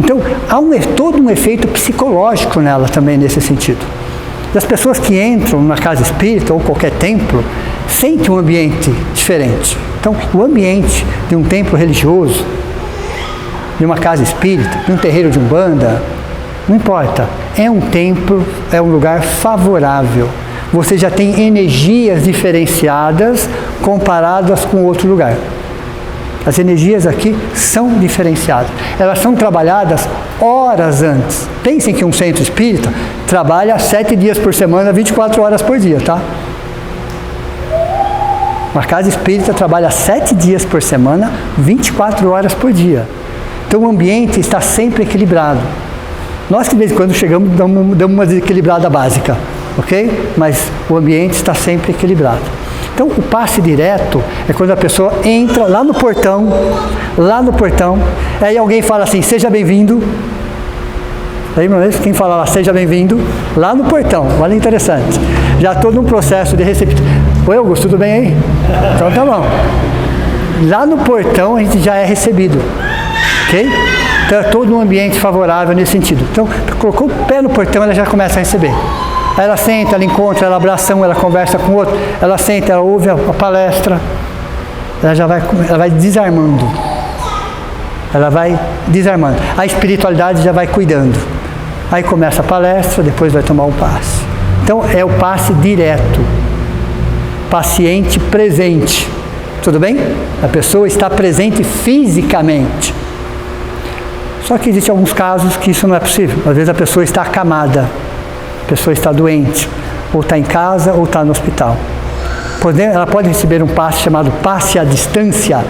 Então, há todo um efeito psicológico nela também nesse sentido. As pessoas que entram na casa espírita ou qualquer templo sentem um ambiente diferente. Então, o ambiente de um templo religioso, de uma casa espírita, de um terreiro de umbanda, não importa. É um templo, é um lugar favorável. Você já tem energias diferenciadas comparadas com outro lugar. As energias aqui são diferenciadas. Elas são trabalhadas horas antes. Pensem que um centro espírita trabalha 7 dias por semana, 24 horas por dia, tá? Uma casa espírita trabalha 7 dias por semana, 24 horas por dia. Então o ambiente está sempre equilibrado. Nós que de vez em quando chegamos, damos uma desequilibrada básica, ok? Mas o ambiente está sempre equilibrado. Então o passe direto é quando a pessoa entra lá no portão, aí alguém fala assim, seja bem-vindo. Lembra mesmo? Quem fala lá, seja bem-vindo, lá no portão, olha interessante. Já todo um processo de receptividade. Oi, Augusto, tudo bem aí? Então tá bom. Lá no portão a gente já é recebido. Ok? Então é todo um ambiente favorável nesse sentido. Então, colocou o pé no portão, ela já começa a receber. Aí ela senta, ela encontra, ela abraça um, ela conversa com o outro, ela senta, ela ouve a palestra, ela vai desarmando. Ela vai desarmando. A espiritualidade já vai cuidando. Aí começa a palestra, depois vai tomar um passe. Então é o passe direto. Paciente presente. Tudo bem? A pessoa está presente fisicamente. Só que existem alguns casos que isso não é possível. Às vezes a pessoa está acamada, a pessoa está doente, ou está em casa, ou está no hospital. Ela pode receber um passe chamado passe à distância.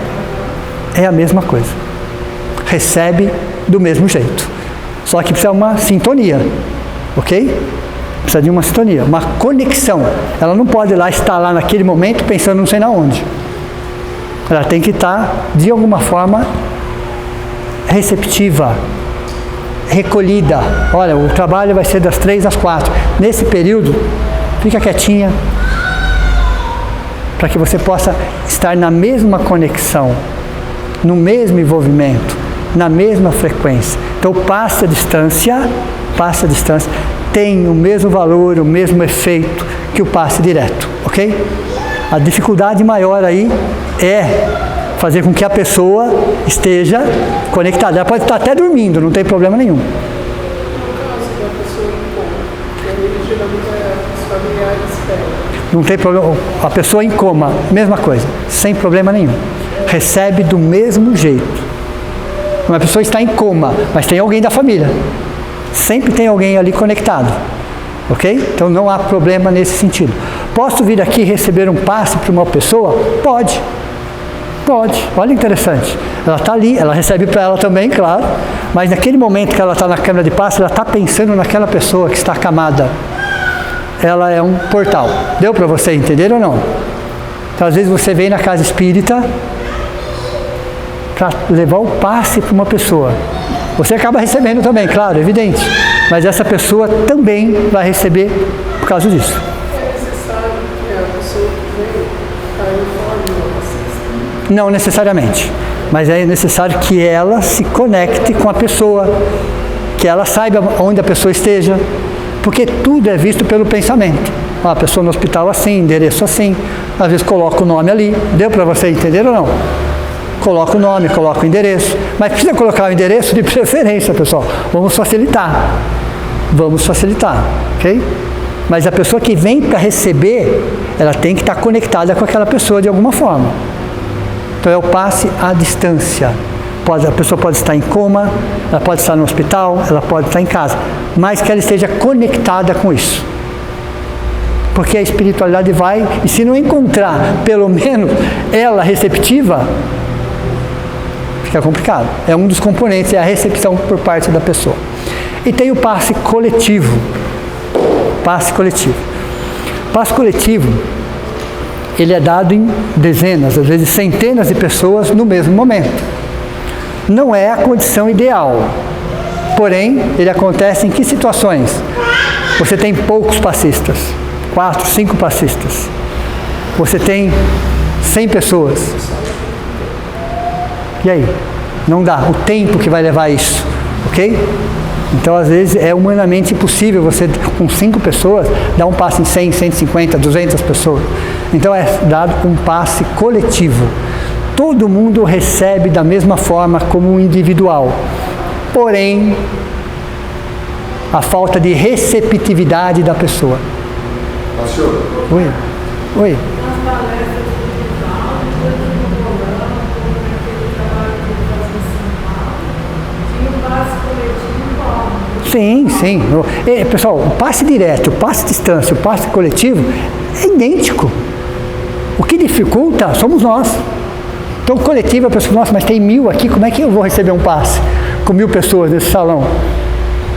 É a mesma coisa. Recebe do mesmo jeito. Só que precisa de uma sintonia. Ok? Precisa de uma sintonia, uma conexão. Ela não pode estar lá naquele momento pensando não sei na onde. Ela tem que estar, de alguma forma, receptiva, recolhida. Olha, o trabalho vai ser das 3 às 4. Nesse período, fica quietinha, para que você possa estar na mesma conexão, no mesmo envolvimento, na mesma frequência. Então, o passe à distância tem o mesmo valor, o mesmo efeito que o passe direto, ok? A dificuldade maior aí é fazer com que a pessoa esteja conectada. Ela pode estar até dormindo, não tem problema nenhum. Não tem problema. A pessoa em coma, mesma coisa, sem problema nenhum. Recebe do mesmo jeito. Uma pessoa está em coma, mas tem alguém da família. Sempre tem alguém ali conectado. Ok? Então não há problema nesse sentido. Posso vir aqui receber um passe para uma pessoa? Pode. Pode. Olha interessante. Ela está ali, ela recebe para ela também, claro. Mas naquele momento que ela está na câmara de passe, ela está pensando naquela pessoa que está acamada. Ela é um portal. Deu para você entender ou não? Então às vezes você vem na casa espírita para levar o passe para uma pessoa. Você acaba recebendo também, claro, evidente. Mas essa pessoa também vai receber por causa disso. É necessário que a pessoa que veio informe o assistente? Não necessariamente. Mas é necessário que ela se conecte com a pessoa, que ela saiba onde a pessoa esteja, porque tudo é visto pelo pensamento. A pessoa no hospital assim, endereço assim, às vezes coloca o nome ali. Deu para você entender ou não? Coloca o nome, coloca o endereço. Mas precisa colocar o endereço de preferência, pessoal. Vamos facilitar. Vamos facilitar, ok? Mas a pessoa que vem para receber, ela tem que estar conectada com aquela pessoa de alguma forma. Então é o passe à distância. A pessoa pode estar em coma, ela pode estar no hospital, ela pode estar em casa. Mas que ela esteja conectada com isso. Porque a espiritualidade vai, e se não encontrar, pelo menos, ela receptiva, fica complicado. É um dos componentes, é a recepção por parte da pessoa. E tem o passe coletivo. Passe coletivo. Passe coletivo, ele é dado em dezenas, às vezes centenas de pessoas no mesmo momento. Não é a condição ideal. Porém, ele acontece em que situações? Você tem poucos passistas, 4, 5 passistas. Você tem 100 pessoas. E aí? Não dá. O tempo que vai levar isso, ok? Então, às vezes, é humanamente impossível você, com 5 pessoas, dar um passe em 100, 150, 200 pessoas. Então, é dado um passe coletivo. Todo mundo recebe da mesma forma como um individual. Porém, a falta de receptividade da pessoa. Senhor. Oi. Oi. Sim, sim. Pessoal, o passe direto, o passe distância, o passe coletivo é idêntico. O que dificulta somos nós. Então, o coletivo, a pessoa, nossa, mas tem 1000 aqui, como é que eu vou receber um passe com 1000 pessoas nesse salão?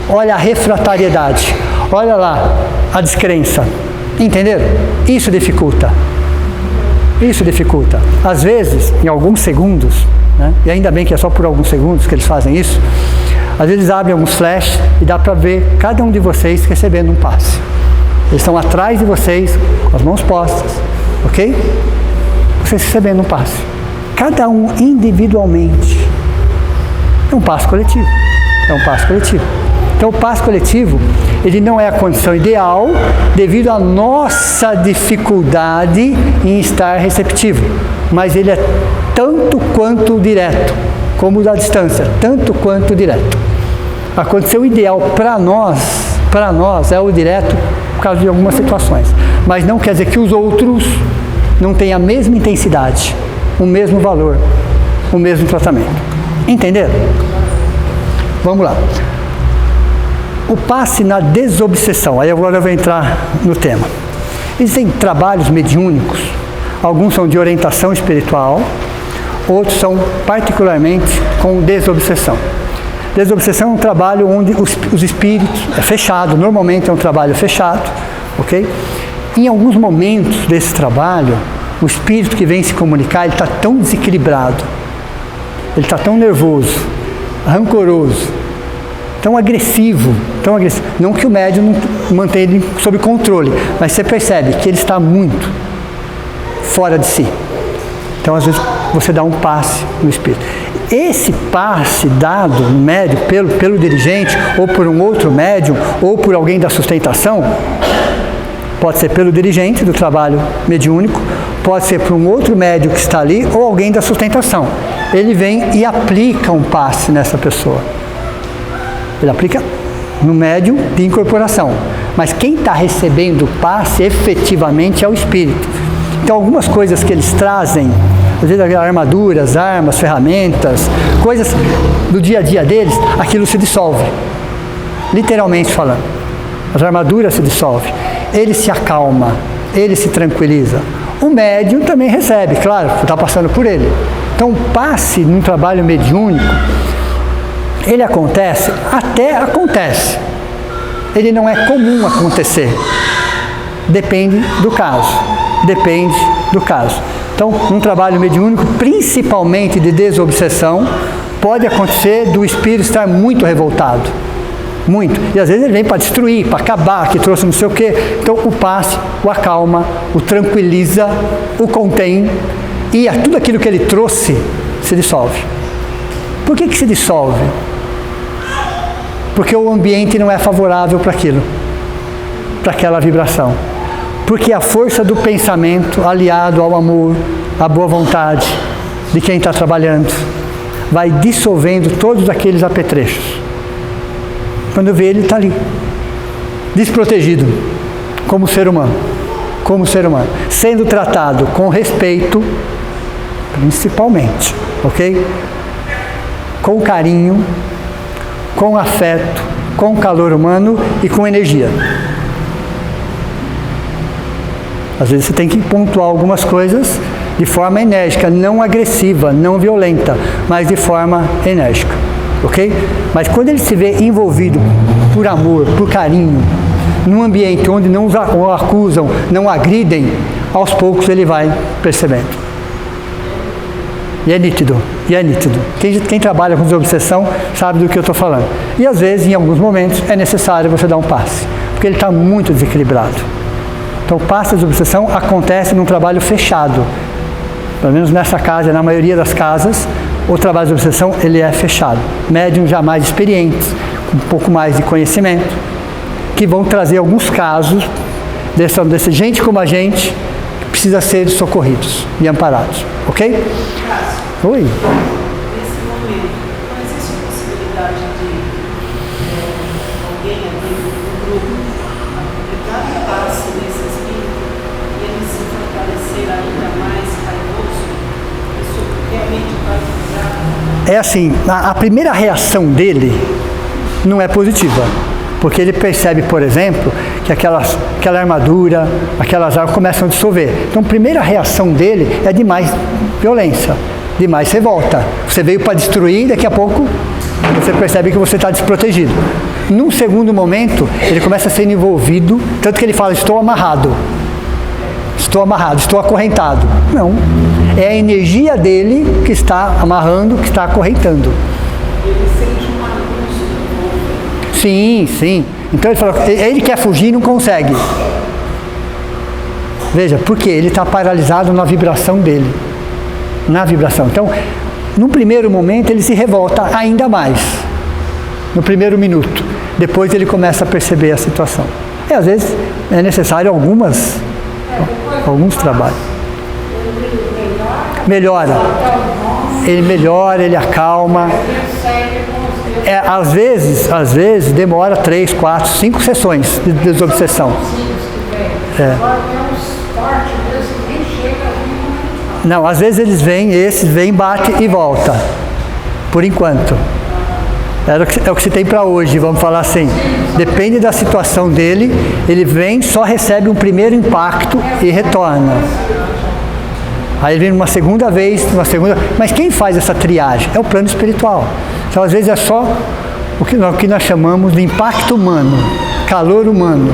Olha a refratariedade, olha lá a descrença. Entenderam? Isso dificulta. Isso dificulta. Às vezes, em alguns segundos, né, e ainda bem que é só por alguns segundos que eles fazem isso, às vezes abrem alguns flashes e dá para ver cada um de vocês recebendo um passe. Eles estão atrás de vocês, com as mãos postas, ok? Vocês recebendo um passe. Cada um individualmente. É um passe coletivo. É um passe coletivo. Então, o passe coletivo, ele não é a condição ideal devido à nossa dificuldade em estar receptivo, mas ele é tanto quanto direto, como o da distância, tanto quanto direto. A condição ideal para nós é o direto por causa de algumas situações, mas não quer dizer que os outros não tenham a mesma intensidade, o mesmo valor, o mesmo tratamento. Entenderam? Vamos lá. O passe na desobsessão. Aí agora eu vou entrar no tema. Existem trabalhos mediúnicos, alguns são de orientação espiritual, outros são particularmente com desobsessão. Desobsessão é um trabalho onde os espíritos, é fechado, normalmente é um trabalho fechado, ok? Em alguns momentos desse trabalho, o espírito que vem se comunicar, ele está tão desequilibrado, ele está tão nervoso, rancoroso, tão agressivo, não que o médium não mantenha ele sob controle, mas você percebe que ele está muito fora de si. Então, às vezes, você dá um passe no espírito. Esse passe dado no médium pelo dirigente, ou por um outro médium, ou por alguém da sustentação, pode ser pelo dirigente do trabalho mediúnico, pode ser por um outro médium que está ali, ou alguém da sustentação. Ele vem e aplica um passe nessa pessoa. Ele aplica no médium de incorporação. Mas quem está recebendo o passe efetivamente é o espírito. Então, algumas coisas que eles trazem, às vezes armaduras, armas, ferramentas, coisas do dia a dia deles, aquilo se dissolve. Literalmente falando. As armaduras se dissolvem. Ele se acalma, ele se tranquiliza. O médium também recebe, claro, está passando por ele. Então, o passe num trabalho mediúnico, ele acontece, até acontece. Ele não é comum acontecer. Depende do caso. Depende do caso. Então, num trabalho mediúnico, principalmente de desobsessão, pode acontecer do espírito estar muito revoltado. Muito. E às vezes ele vem para destruir, para acabar, que trouxe não sei o quê. Então, o passe, o acalma, o tranquiliza, o contém, e tudo aquilo que ele trouxe se dissolve. Por que se dissolve? Porque o ambiente não é favorável para aquilo, para aquela vibração. Porque a força do pensamento, aliado ao amor, à boa vontade de quem está trabalhando, vai dissolvendo todos aqueles apetrechos. Quando vê, ele está ali, desprotegido, como ser humano, sendo tratado com respeito, principalmente, ok? Com carinho, com afeto, com calor humano e com energia. Às vezes você tem que pontuar algumas coisas de forma enérgica, não agressiva, não violenta, mas de forma enérgica, ok? Mas quando ele se vê envolvido por amor, por carinho, num ambiente onde não o acusam, não agridem, aos poucos ele vai percebendo. E é nítido, Quem trabalha com desobsessão sabe do que eu estou falando. E às vezes, em alguns momentos, é necessário você dar um passe, porque ele está muito desequilibrado. Então, o passe de desobsessão acontece num trabalho fechado. Pelo menos nessa casa, na maioria das casas, o trabalho de obsessão ele é fechado. Médiuns já mais experientes, com um pouco mais de conhecimento, que vão trazer alguns casos desse gente como a gente, que precisa ser socorridos e amparados. Ok? Oi? Nesse momento, não existe a possibilidade de alguém aqui do grupo aplicar o passe nesse espírito e ele se fortalecer ainda mais raivoso? Isso realmente vai usar? É assim, a primeira reação dele não é positiva, porque ele percebe, por exemplo, que aquela armadura, aquelas armas começam a dissolver. Então, a primeira reação dele é de mais violência, de mais revolta. Você veio para destruir, daqui a pouco você percebe que você está desprotegido. Num segundo momento, ele começa a ser envolvido, tanto que ele fala, estou amarrado, estou acorrentado. Não, é a energia dele que está amarrando, que está acorrentando. Ele sente uma luz. Sim. Então ele fala, ele quer fugir e não consegue. Veja, por quê? Ele está paralisado na vibração dele. Na vibração. Então, num primeiro momento, ele se revolta ainda mais, no primeiro minuto. Depois ele começa a perceber a situação. E às vezes é necessário alguns trabalhos. Melhora. Ele melhora, ele acalma. Às vezes demora 3, 4, 5 sessões de desobsessão. Não, às vezes esses vêm, bate e volta. Por enquanto. É o que se tem para hoje, vamos falar assim. Depende da situação dele, ele vem, só recebe um primeiro impacto e retorna. Aí ele vem uma segunda vez, mas quem faz essa triagem? É o plano espiritual. Então às vezes é só o que nós chamamos de impacto humano, calor humano,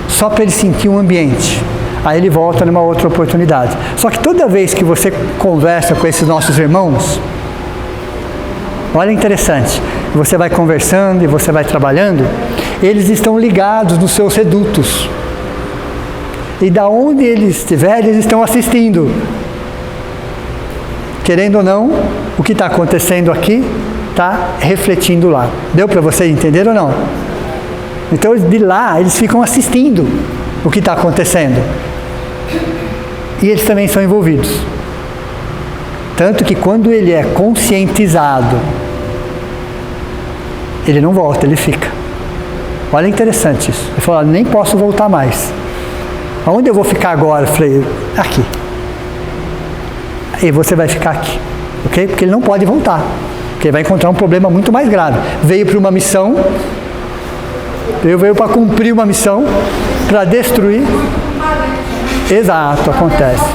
só para ele sentir um ambiente. Aí ele volta numa outra oportunidade. Só que toda vez que você conversa com esses nossos irmãos, olha interessante, você vai conversando e você vai trabalhando, eles estão ligados nos seus redutos. E da onde eles estiverem, eles estão assistindo. Querendo ou não, o que está acontecendo aqui está refletindo lá. Deu para vocês entenderem ou não? Então, de lá, eles ficam assistindo o que está acontecendo. E eles também são envolvidos. Tanto que quando ele é conscientizado, ele não volta, ele fica. Olha, interessante isso. Ele falou, nem posso voltar mais. Aonde eu vou ficar agora? Eu falei, aqui. E você vai ficar aqui, ok? Porque ele não pode voltar, porque ele vai encontrar um problema muito mais grave. Veio para uma missão, veio para cumprir uma missão, para destruir. Exato, acontece.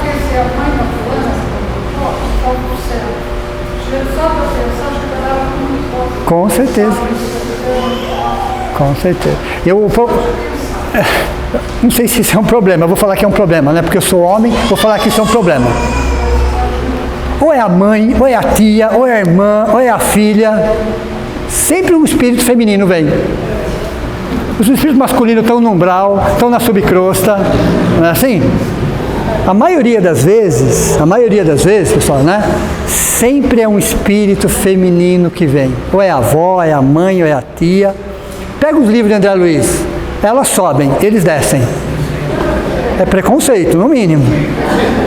Com certeza. Com certeza. Não sei se isso é um problema, eu vou falar que é um problema, né? Porque eu sou homem, vou falar que isso é um problema. Ou é a mãe, ou é a tia, ou é a irmã, ou é a filha. Sempre um espírito feminino vem. Os espíritos masculinos estão no umbral, estão na subcrosta, não é assim? A maioria das vezes, pessoal, né? Sempre é um espírito feminino que vem. Ou é a avó, é a mãe, ou é a tia. Pega os livros de André Luiz. Elas sobem, eles descem. É preconceito, no mínimo.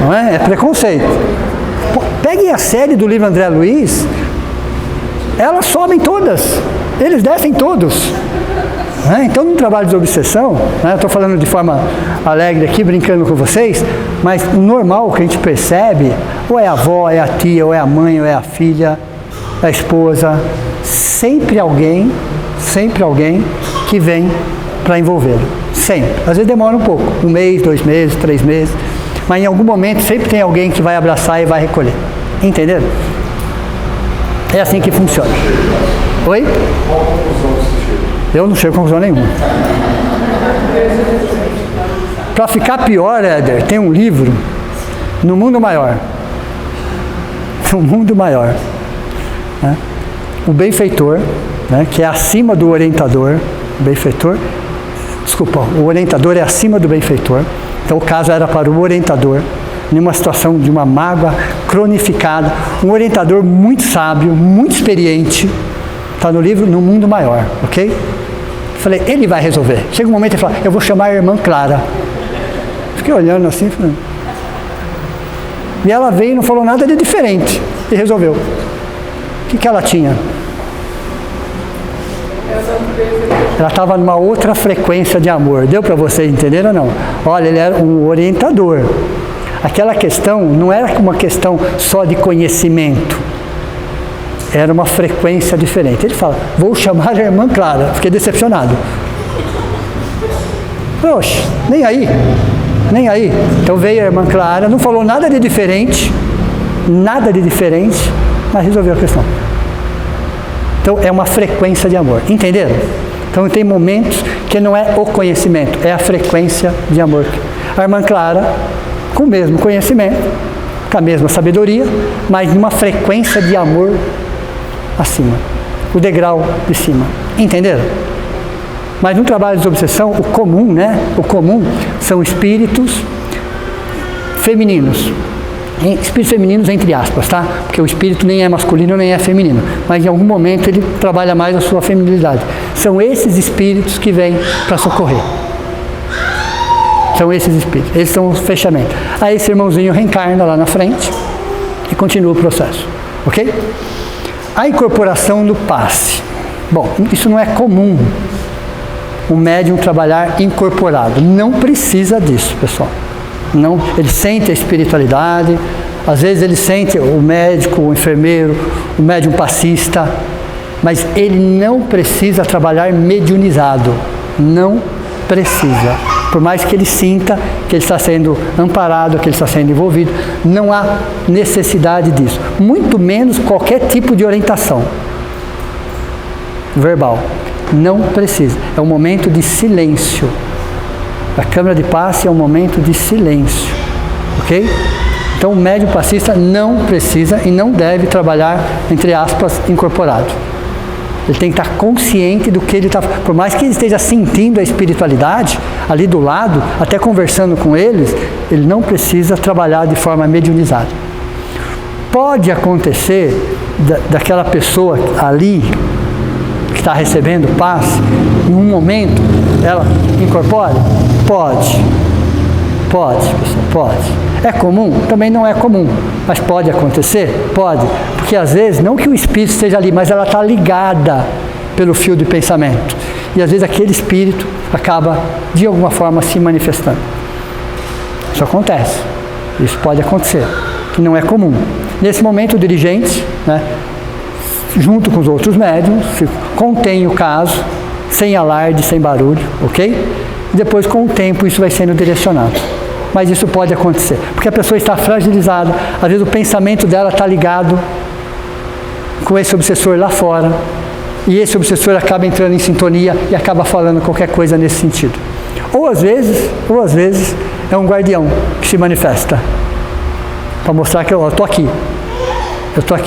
Não é? É preconceito. Peguem a série do livro André Luiz, elas sobem todas, eles descem todos. Então, no trabalho de obsessão, eu estou falando de forma alegre aqui, brincando com vocês, mas o normal que a gente percebe, ou é a avó, é a tia, ou é a mãe, ou é a filha, é a esposa, sempre alguém que vem para envolvê-lo. Sempre. Às vezes demora um pouco, 1 mês, 2 meses, 3 meses, mas em algum momento sempre tem alguém que vai abraçar e vai recolher. Entenderam? É assim que funciona. Oi? Eu não chego a conclusão nenhuma. Para ficar pior, Éder, tem um livro, No Mundo Maior. No Mundo Maior. Né? O benfeitor, né, que é acima do orientador, o orientador é acima do benfeitor. Então o caso era para o orientador, numa situação de uma mágoa cronificada, um orientador muito sábio, muito experiente, está no livro No Mundo Maior, ok? Falei, ele vai resolver. Chega um momento e ele fala, eu vou chamar a irmã Clara. Fiquei olhando assim, falando. E ela veio e não falou nada de diferente, e resolveu. O que ela tinha? Ela estava numa outra frequência de amor. Deu para vocês entenderem ou não? Olha, ele era um orientador. Aquela questão não era uma questão só de conhecimento. Era uma frequência diferente. Ele fala, vou chamar a irmã Clara. Fiquei decepcionado. Oxe, nem aí. Então veio a irmã Clara, não falou nada de diferente, mas resolveu a questão. Então é uma frequência de amor. Entenderam? Então tem momentos que não é o conhecimento, é a frequência de amor. A irmã Clara, com o mesmo conhecimento, com a mesma sabedoria, mas numa frequência de amor acima, o degrau de cima. Entenderam? Mas no trabalho de obsessão, o comum são espíritos femininos, Espíritos femininos entre aspas, tá? Porque o espírito nem é masculino nem é feminino, mas em algum momento ele trabalha mais a sua feminilidade. São esses espíritos que vêm para socorrer. São esses espíritos, eles são os fechamentos. Aí esse irmãozinho reencarna lá na frente e continua o processo, ok? A incorporação do passe. Bom, isso não é comum, o médium trabalhar incorporado. Não precisa disso, pessoal. Não, ele sente a espiritualidade, às vezes ele sente o médico, o enfermeiro, o médium passista, mas ele não precisa trabalhar mediunizado. Não precisa. Por mais que ele sinta que ele está sendo amparado, que ele está sendo envolvido, não há necessidade disso. Muito menos qualquer tipo de orientação verbal. Não precisa. É um momento de silêncio. A câmara de passe é um momento de silêncio. Ok? Então o médium passista não precisa e não deve trabalhar, entre aspas, incorporado. Ele tem que estar consciente do que ele está... Por mais que ele esteja sentindo a espiritualidade ali do lado, até conversando com eles, ele não precisa trabalhar de forma mediunizada. Pode acontecer daquela pessoa ali que está recebendo passe, em um momento, ela incorpora? Pode. Pode, pessoal, pode. É comum? Também não é comum. Mas pode acontecer? Pode. Porque às vezes, não que o espírito esteja ali, mas ela está ligada pelo fio de pensamento. E às vezes aquele espírito acaba, de alguma forma, se manifestando. Isso acontece. Isso pode acontecer. Que não é comum. Nesse momento, o dirigente, né, junto com os outros médiums, contém o caso, sem alarde, sem barulho, ok? E depois, com o tempo, isso vai sendo direcionado. Mas isso pode acontecer, porque a pessoa está fragilizada, às vezes o pensamento dela está ligado com esse obsessor lá fora, e esse obsessor acaba entrando em sintonia e acaba falando qualquer coisa nesse sentido. Ou às vezes, é um guardião que se manifesta, para mostrar que eu estou aqui.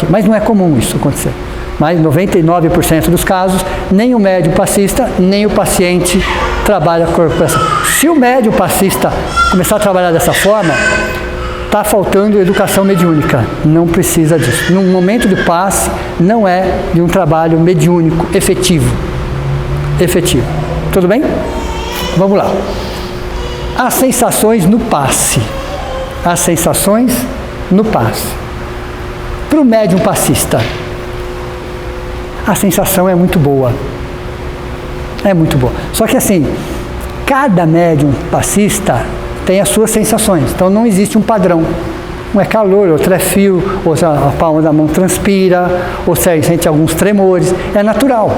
Mas não é comum isso acontecer. Mas 99% dos casos, nem o médium passista, nem o paciente trabalha a corporação. Se o médium passista começar a trabalhar dessa forma, está faltando educação mediúnica. Não precisa disso. No momento de passe, não é de um trabalho mediúnico efetivo. Tudo bem? Vamos lá. As sensações no passe. Para o médium passista, a sensação é muito boa. Só que assim, cada médium passista tem as suas sensações. Então não existe um padrão. Um é calor, outro é frio, outro a palma da mão transpira, ou sente alguns tremores. É natural.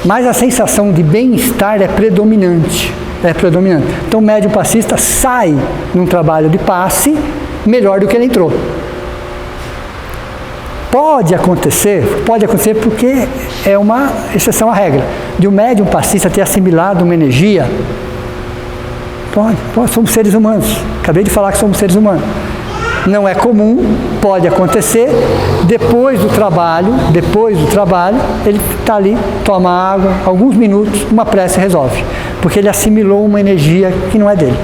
Mas a sensação de bem-estar é predominante. Então o médium passista sai num trabalho de passe melhor do que ele entrou. Pode acontecer porque é uma exceção à regra, de um médium passista ter assimilado uma energia. Pode, somos seres humanos, acabei de falar que somos seres humanos. Não é comum, pode acontecer, depois do trabalho, ele está ali, toma água, alguns minutos, uma prece resolve, porque ele assimilou uma energia que não é dele.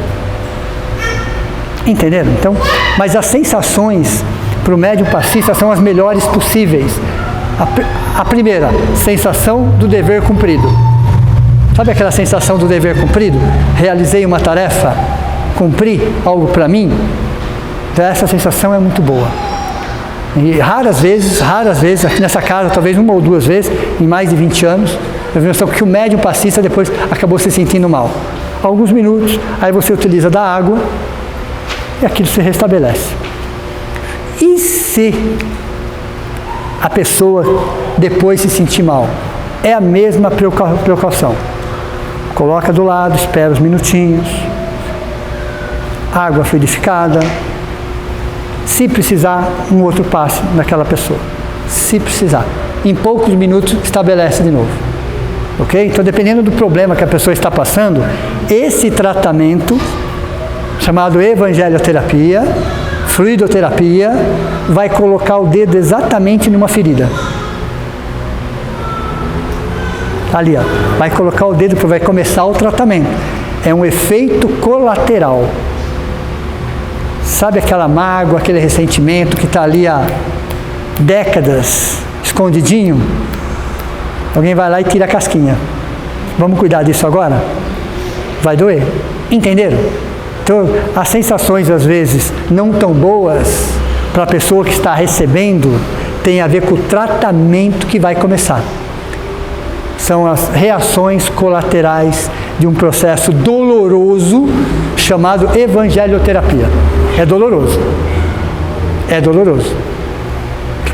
Entenderam? Então, mas as sensações para o médium passista são as melhores possíveis. A primeira, sensação do dever cumprido. Sabe aquela sensação do dever cumprido? Realizei uma tarefa, cumpri algo para mim. Então, essa sensação é muito boa. E raras vezes, aqui nessa casa, talvez uma ou duas vezes, em mais de 20 anos, eu vi que o médium passista depois acabou se sentindo mal. Alguns minutos, aí você utiliza da água e aquilo se restabelece. E se a pessoa depois se sentir mal? É a mesma precaução. Coloca do lado, espera uns minutinhos, água fluidificada. Se precisar, um outro passe naquela pessoa. Se precisar. Em poucos minutos, estabelece de novo. Ok? Então, dependendo do problema que a pessoa está passando, esse tratamento, chamado evangelioterapia, fluidoterapia, vai colocar o dedo exatamente numa ferida. Ali, ó, vai colocar o dedo, vai começar o tratamento. É um efeito colateral. Sabe aquela mágoa, aquele ressentimento que está ali há décadas, escondidinho? Alguém vai lá e tira a casquinha. Vamos cuidar disso agora? Vai doer. Entenderam? Então, as sensações, às vezes, não tão boas para a pessoa que está recebendo, tem a ver com o tratamento que vai começar. São as reações colaterais de um processo doloroso chamado evangelioterapia. É doloroso. É doloroso.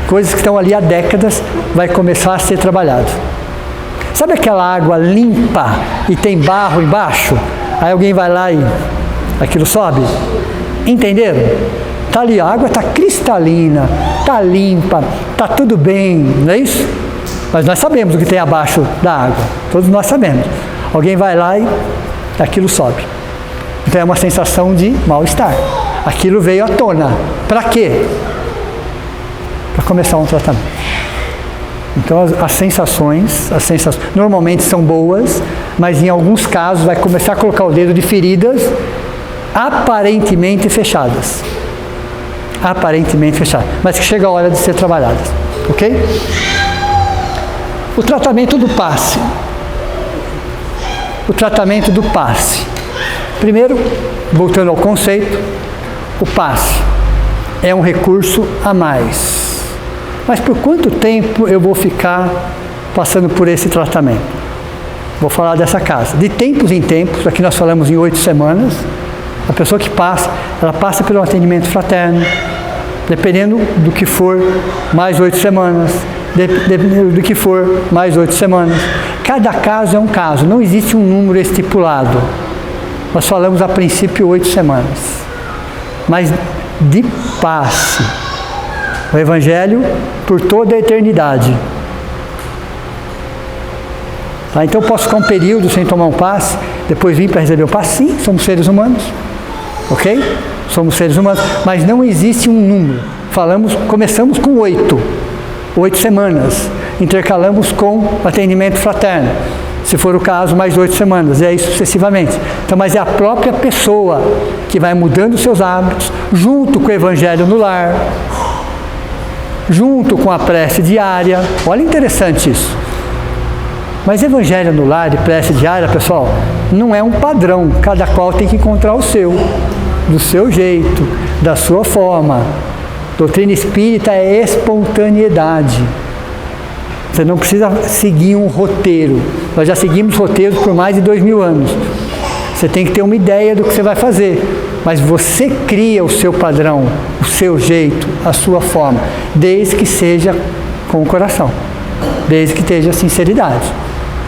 Coisas que estão ali há décadas vai começar a ser trabalhado. Sabe aquela água limpa e tem barro embaixo? Aí alguém vai lá e aquilo sobe? Entenderam? Está ali, a água está cristalina, está limpa, está tudo bem, não é isso? Mas nós sabemos o que tem abaixo da água, todos nós sabemos. Alguém vai lá e aquilo sobe. Então é uma sensação de mal-estar. Aquilo veio à tona. Para quê? Para começar um tratamento. Então as sensações normalmente são boas, mas em alguns casos vai começar a colocar o dedo de feridas aparentemente fechadas. Aparentemente fechadas, mas que chega a hora de ser trabalhadas. Ok? O tratamento do passe. O tratamento do passe. Primeiro, voltando ao conceito, o passe é um recurso a mais. Mas por quanto tempo eu vou ficar passando por esse tratamento? Vou falar dessa casa. De tempos em tempos, aqui nós falamos em 8 semanas, a pessoa que passa, ela passa pelo atendimento fraterno, dependendo do que for, mais 8 semanas, dependendo do que for, mais 8 semanas. Cada caso é um caso, não existe um número estipulado. Nós falamos a princípio 8 semanas. Mas de passe, o Evangelho por toda a eternidade. Tá? Então eu posso ficar um período sem tomar um passe, depois vir para receber o passe? Sim, somos seres humanos. Ok? Somos seres humanos, mas não existe um número. Começamos com 8 semanas, intercalamos com atendimento fraterno, se for o caso, mais 8 semanas, e aí sucessivamente. Então, mas é a própria pessoa que vai mudando seus hábitos, junto com o Evangelho no lar, junto com a prece diária. Olha, interessante isso. Mas Evangelho no lar e prece diária, pessoal, não é um padrão, cada qual tem que encontrar o seu, do seu jeito, da sua forma. Doutrina espírita é espontaneidade. Você não precisa seguir um roteiro. Nós já seguimos roteiros por mais de 2000 anos. Você tem que ter uma ideia do que você vai fazer. Mas você cria o seu padrão, o seu jeito, a sua forma, desde que seja com o coração, desde que esteja sinceridade.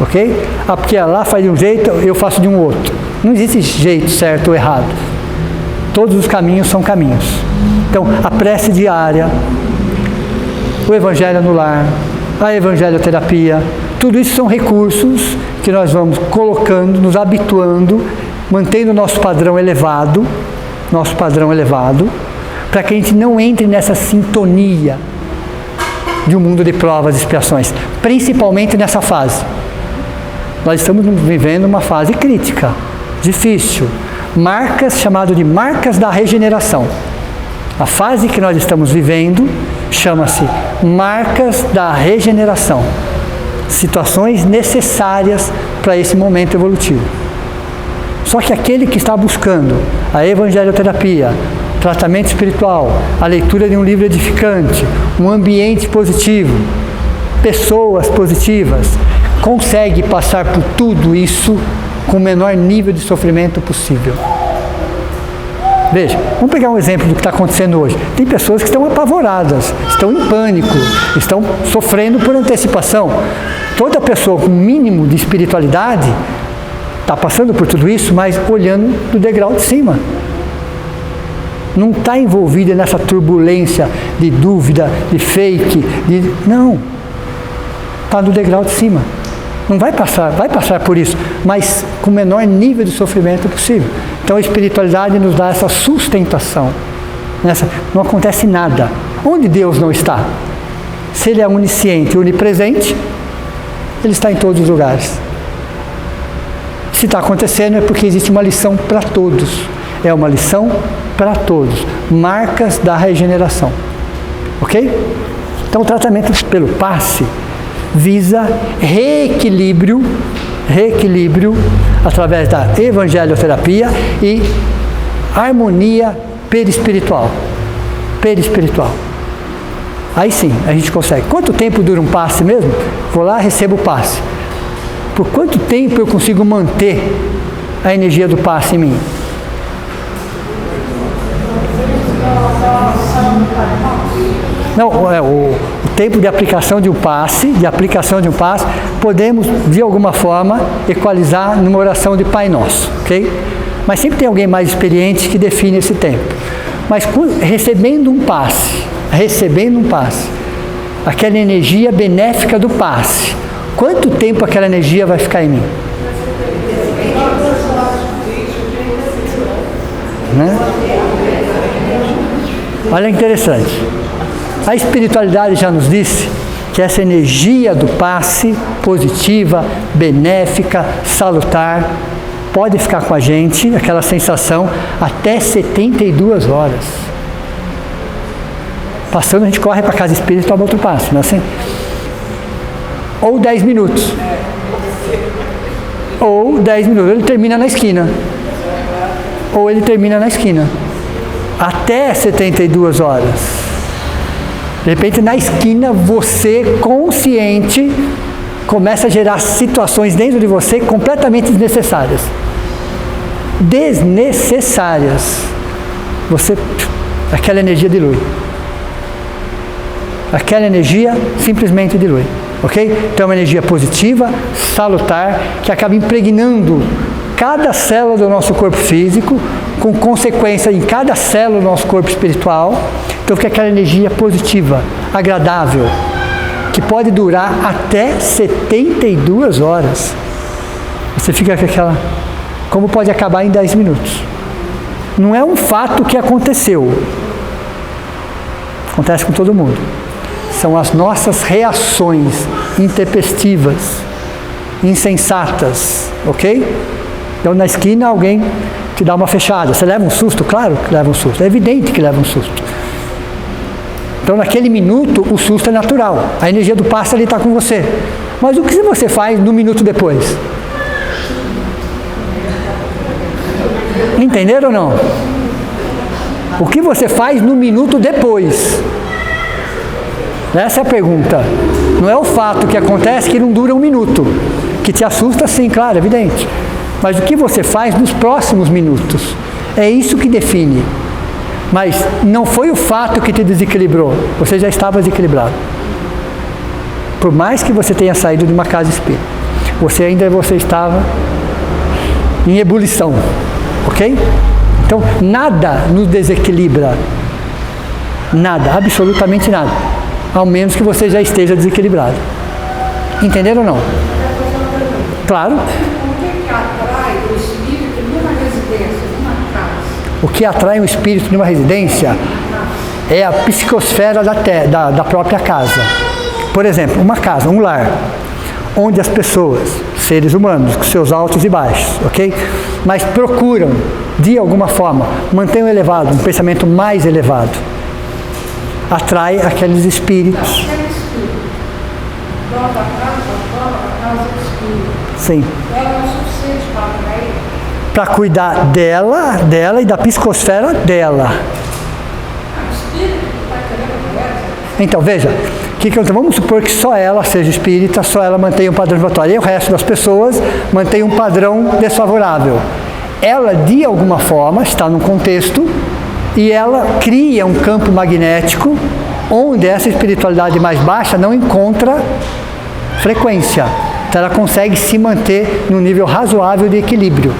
Ok? Ah, porque lá faz de um jeito, eu faço de um outro. Não existe jeito certo ou errado. Todos os caminhos são caminhos. Então, a prece diária, o Evangelho no lar, a evangelioterapia, tudo isso são recursos que nós vamos colocando, nos habituando, mantendo o nosso padrão elevado, para que a gente não entre nessa sintonia de um mundo de provas e expiações, principalmente nessa fase. Nós estamos vivendo uma fase crítica, difícil, chamado de marcas da regeneração. A fase que nós estamos vivendo chama-se marcas da regeneração, situações necessárias para esse momento evolutivo. Só que aquele que está buscando a evangelioterapia, tratamento espiritual, a leitura de um livro edificante, um ambiente positivo, pessoas positivas, consegue passar por tudo isso com o menor nível de sofrimento possível. Veja, vamos pegar um exemplo do que está acontecendo hoje. Tem pessoas que estão apavoradas, estão em pânico, estão sofrendo por antecipação. Toda pessoa com mínimo de espiritualidade está passando por tudo isso, mas olhando do degrau de cima. Não está envolvida nessa turbulência de dúvida, de fake, não. Está no degrau de cima. Não vai passar por isso, mas com o menor nível de sofrimento possível. Então a espiritualidade nos dá essa sustentação. Não acontece nada. Onde Deus não está? Se Ele é onisciente e onipresente, Ele está em todos os lugares. Se está acontecendo é porque existe uma lição para todos. É uma lição para todos. marcas da regeneração. Ok? Então o tratamento pelo passe visa reequilíbrio através da evangelioterapia e harmonia perispiritual. Aí sim, a gente consegue. Quanto tempo dura um passe mesmo? Vou lá, recebo o passe. Por quanto tempo eu consigo manter a energia do passe em mim? Não, o tempo de aplicação de um passe, podemos, de alguma forma, equalizar numa oração de Pai Nosso, ok? Mas sempre tem alguém mais experiente que define esse tempo. Mas recebendo um passe, aquela energia benéfica do passe, quanto tempo aquela energia vai ficar em mim? Né? Olha que interessante. A espiritualidade já nos disse que essa energia do passe, positiva, benéfica, salutar, pode ficar com a gente, aquela sensação, até 72 horas. Passando, a gente corre para a casa espírita e toma outro passe, não é assim? Ou 10 minutos. Ele termina na esquina. Até 72 horas. De repente, na esquina, você, consciente, começa a gerar situações dentro de você completamente desnecessárias. Aquela energia dilui. Aquela energia simplesmente dilui. Ok? Então, é uma energia positiva, salutar, que acaba impregnando cada célula do nosso corpo físico, com consequência em cada célula do nosso corpo espiritual. Então fica aquela energia positiva, agradável, que pode durar até 72 horas. Você fica com aquela... Como pode acabar em 10 minutos. Não é um fato que aconteceu. Acontece com todo mundo. São as nossas reações intempestivas, insensatas, ok? Então na esquina alguém te dá uma fechada. Você leva um susto? Claro que leva um susto. É evidente que leva um susto. Então, naquele minuto, o susto é natural. A energia do passe ali está com você. Mas o que você faz no minuto depois? Entenderam ou não? O que você faz no minuto depois? Essa é a pergunta. Não é o fato que acontece que não dura um minuto. Que te assusta, sim, claro, evidente. Mas o que você faz nos próximos minutos? É isso que define. Mas não foi o fato que te desequilibrou, você já estava desequilibrado. Por mais que você tenha saído de uma casa espírita, você estava em ebulição, ok? Então, nada nos desequilibra, nada, absolutamente nada, ao menos que você já esteja desequilibrado. Entenderam ou não? Claro. O que atrai um espírito numa residência é a psicosfera da própria casa. Por exemplo, uma casa, um lar, onde as pessoas, seres humanos, com seus altos e baixos, ok? Mas procuram, de alguma forma, manter um pensamento mais elevado. Atrai aqueles espíritos. Sim. Para cuidar dela e da psicosfera dela. Então, veja, vamos supor que só ela seja espírita, só ela mantenha um padrão vibratório, e o resto das pessoas mantém um padrão desfavorável. Ela, de alguma forma, está num contexto e ela cria um campo magnético onde essa espiritualidade mais baixa não encontra frequência. Então, ela consegue se manter num nível razoável de equilíbrio.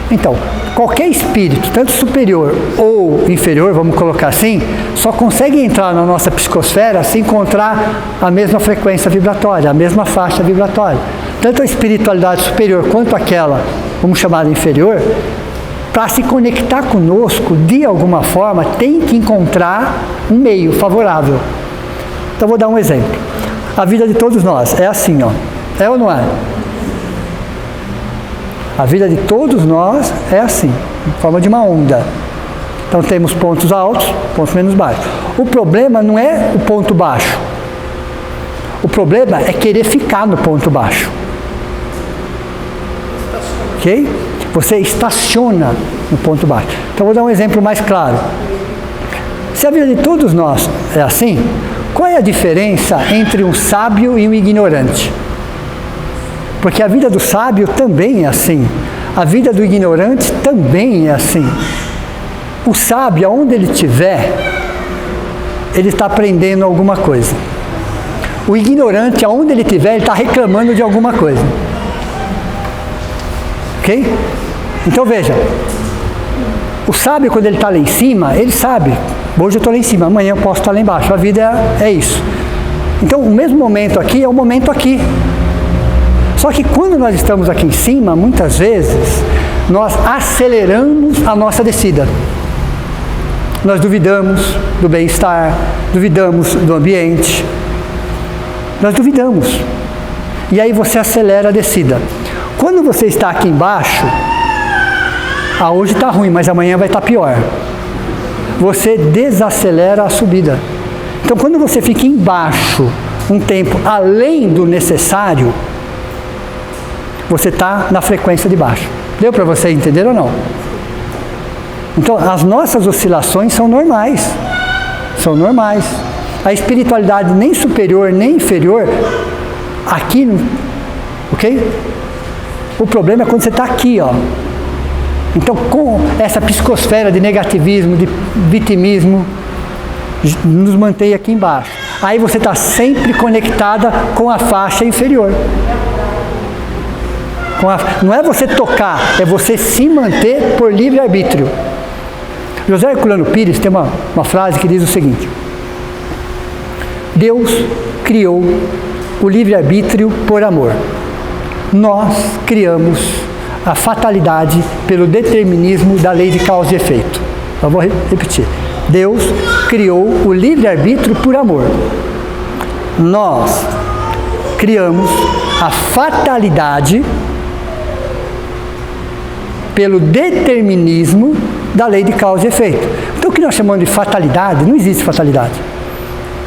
Então, qualquer espírito, tanto superior ou inferior, vamos colocar assim, só consegue entrar na nossa psicosfera se encontrar a mesma frequência vibratória, a mesma faixa vibratória. Tanto a espiritualidade superior quanto aquela, vamos chamar de inferior, para se conectar conosco, de alguma forma, tem que encontrar um meio favorável. Então, vou dar um exemplo. A vida de todos nós é assim, ó. É ou não é? A vida de todos nós é assim, em forma de uma onda. Então temos pontos altos, pontos menos baixos. O problema não é o ponto baixo. O problema é querer ficar no ponto baixo. Ok? Você estaciona no ponto baixo. Então vou dar um exemplo mais claro. Se a vida de todos nós é assim, qual é a diferença entre um sábio e um ignorante? Porque a vida do sábio também é assim. A vida do ignorante também é assim. O sábio, aonde ele estiver, ele está aprendendo alguma coisa. O ignorante, aonde ele estiver, ele está reclamando de alguma coisa. Ok? Então veja, o sábio, quando ele está lá em cima, ele sabe, hoje eu estou lá em cima, amanhã eu posso estar lá embaixo, a vida é isso. Então o mesmo momento aqui é o momento aqui. Só que quando nós estamos aqui em cima, muitas vezes, nós aceleramos a nossa descida. Nós duvidamos do bem-estar, duvidamos do ambiente. Nós duvidamos. E aí você acelera a descida. Quando você está aqui embaixo, hoje está ruim, mas amanhã vai estar pior. Você desacelera a subida. Então quando você fica embaixo um tempo além do necessário, você está na frequência de baixo. Deu para você entender ou não? Então, as nossas oscilações são normais. São normais. A espiritualidade nem superior, nem inferior, aqui, ok? O problema é quando você está aqui, ó. Então, com essa psicosfera de negativismo, de vitimismo, nos mantém aqui embaixo. Aí você está sempre conectada com a faixa inferior. Não é você tocar, é você se manter por livre-arbítrio. José Herculano Pires tem uma frase que diz o seguinte: Deus criou o livre-arbítrio por amor. Nós criamos a fatalidade pelo determinismo da lei de causa e efeito. Eu vou repetir. Deus criou o livre-arbítrio por amor. Nós criamos a fatalidade pelo determinismo da lei de causa e efeito. Então o que nós chamamos de fatalidade, não existe fatalidade.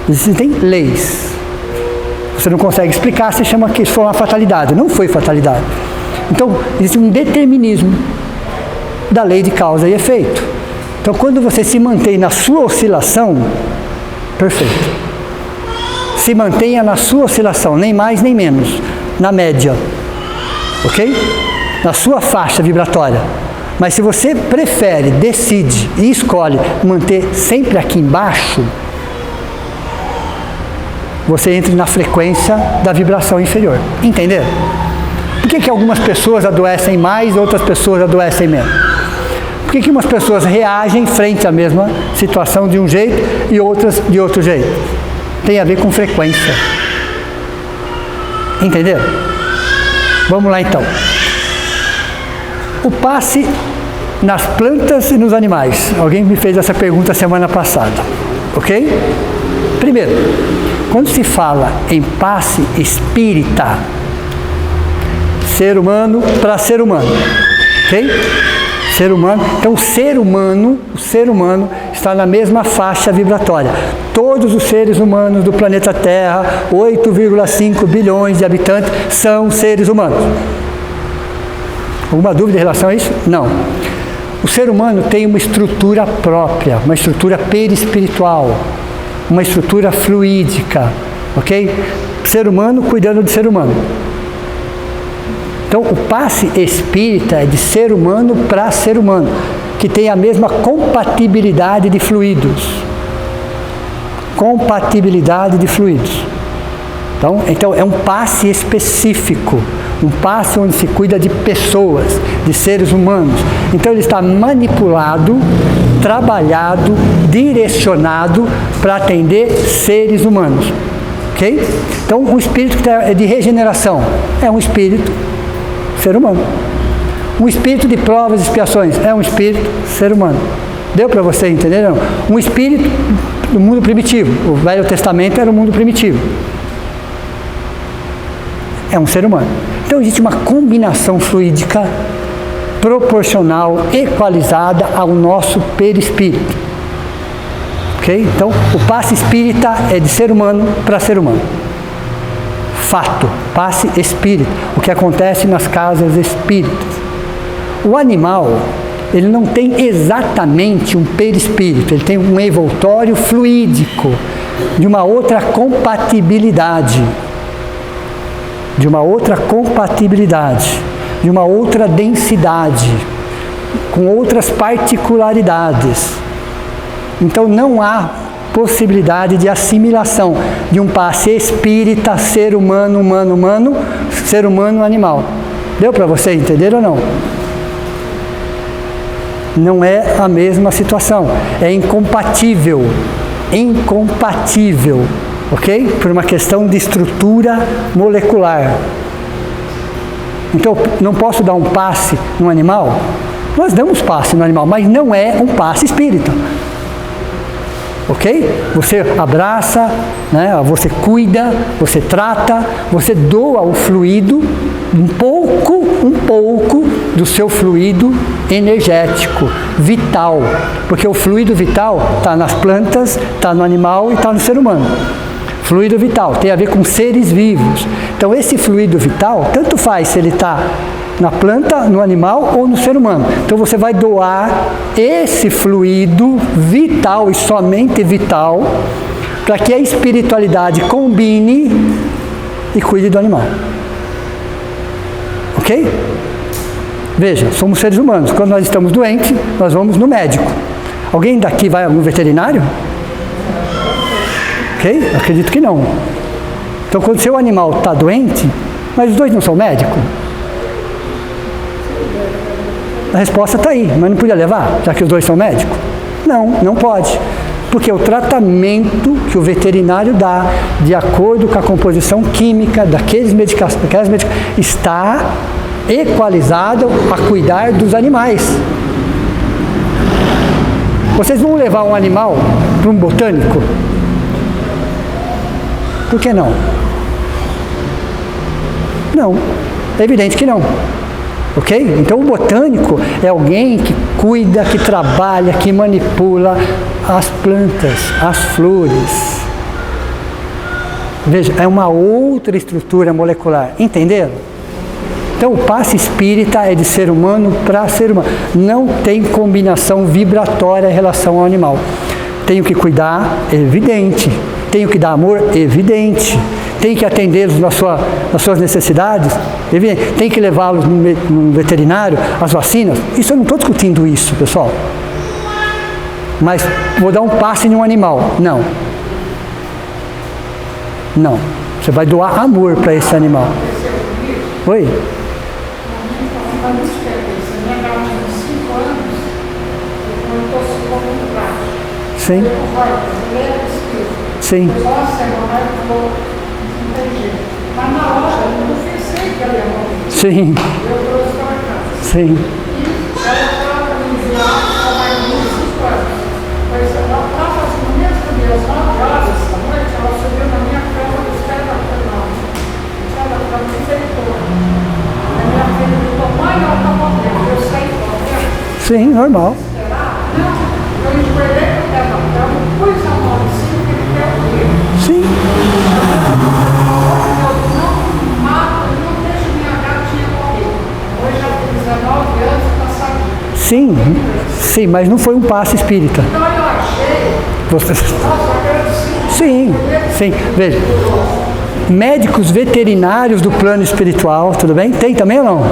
Existem leis. Você não consegue explicar, você chama que isso foi uma fatalidade. Não foi fatalidade. Então existe um determinismo da lei de causa e efeito. Então quando você se mantém na sua oscilação, perfeito. Se mantenha na sua oscilação, nem mais nem menos, na média. Ok? Na sua faixa vibratória. Mas se você prefere, decide e escolhe manter sempre aqui embaixo, você entra na frequência da vibração inferior. Entenderam? Por que algumas pessoas adoecem mais e outras pessoas adoecem menos? Por que umas pessoas reagem frente à mesma situação de um jeito e outras de outro jeito? Tem a ver com frequência. Entenderam? Vamos lá então. O passe nas plantas e nos animais. Alguém me fez essa pergunta semana passada. Ok? Primeiro, quando se fala em passe espírita, ser humano para ser humano. Ok? Ser humano. Então o ser humano está na mesma faixa vibratória. Todos os seres humanos do planeta Terra, 8,5 bilhões de habitantes, são seres humanos. Alguma dúvida em relação a isso? Não. O ser humano tem uma estrutura própria, uma estrutura perispiritual, uma estrutura fluídica, ok? Ser humano cuidando de ser humano. Então, o passe espírita é de ser humano para ser humano, que tem a mesma compatibilidade de fluidos. Compatibilidade de fluidos. Então é um passe específico, um passe onde se cuida de pessoas, de seres humanos. Então ele está manipulado, trabalhado, direcionado para atender seres humanos. Ok? Então um espírito que é de regeneração é um espírito ser humano. Um espírito de provas e expiações é um espírito ser humano. Deu para você entender? Não? Um espírito do mundo primitivo. O Velho Testamento era o mundo primitivo. é um ser humano. Então existe uma combinação fluídica proporcional, equalizada ao nosso perispírito. Ok? Então, o passe espírita é de ser humano para ser humano. Fato, passe espírita, o que acontece nas casas espíritas. O animal, ele não tem exatamente um perispírito, ele tem um envoltório fluídico, de uma outra compatibilidade, de uma outra densidade, com outras particularidades. Então não há possibilidade de assimilação de um passe espírita, ser humano, humano, ser humano, animal. Deu para você entender ou não? Não é a mesma situação, é incompatível, ok? Por uma questão de estrutura molecular. Então, não posso dar um passe no animal? Nós damos passe no animal, mas não é um passe espírita. Ok? Você abraça, né? Você cuida, você trata, você doa o fluido, um pouco do seu fluido energético, vital. Porque o fluido vital está nas plantas, está no animal e está no ser humano. Fluido vital tem a ver com seres vivos. Então esse fluido vital, tanto faz se ele está na planta, no animal ou no ser humano. Então você vai doar esse fluido vital e somente vital para que a espiritualidade combine e cuide do animal. Ok? Veja, somos seres humanos. Quando nós estamos doentes, nós vamos no médico. Alguém daqui vai a algum veterinário? Ok? Acredito que não. Então quando seu animal está doente, mas os dois não são médicos? A resposta está aí, mas não podia levar, já que os dois são médicos? Não pode. Porque o tratamento que o veterinário dá, de acordo com a composição química daquelas medicações, está equalizado a cuidar dos animais. Vocês vão levar um animal para um botânico? Por que não? Não, é evidente que não. Ok? Então o botânico é alguém que cuida, que trabalha, que manipula as plantas, as flores. Veja, é uma outra estrutura molecular. Entenderam? Então o passe espírita é de ser humano para ser humano. Não tem combinação vibratória em relação ao animal. Tenho que cuidar, evidente. Tenho que dar amor, evidente. Tem que atendê-los nas suas necessidades, evidente. Tem que levá-los no veterinário, as vacinas. Isso eu não estou discutindo isso, pessoal. Mas vou dar um passe em um animal. Não. Você vai doar amor para esse animal. Oi? Sim. Sim. Mas na hora eu não pensei que ela ia morrer. Sim. Eu trouxe para casa. Sim. E ela estava me enviando há mais de 25 anos. Mas ela estava no mesmo dia, às 9 horas da noite, ela subiu na minha cama dos pés da cama. Ela me deitou. A minha filha me falou, mãe, ela está morrendo. Eu saí correndo. Sim, normal. Não, eu enjoelhei no pé da cama, pus a mão em cima e ele quer o dedo. Sim. Sim, mas não foi um passe espírita. Então eu achei. Sim. Veja, médicos veterinários do plano espiritual, tudo bem? Tem também ou não?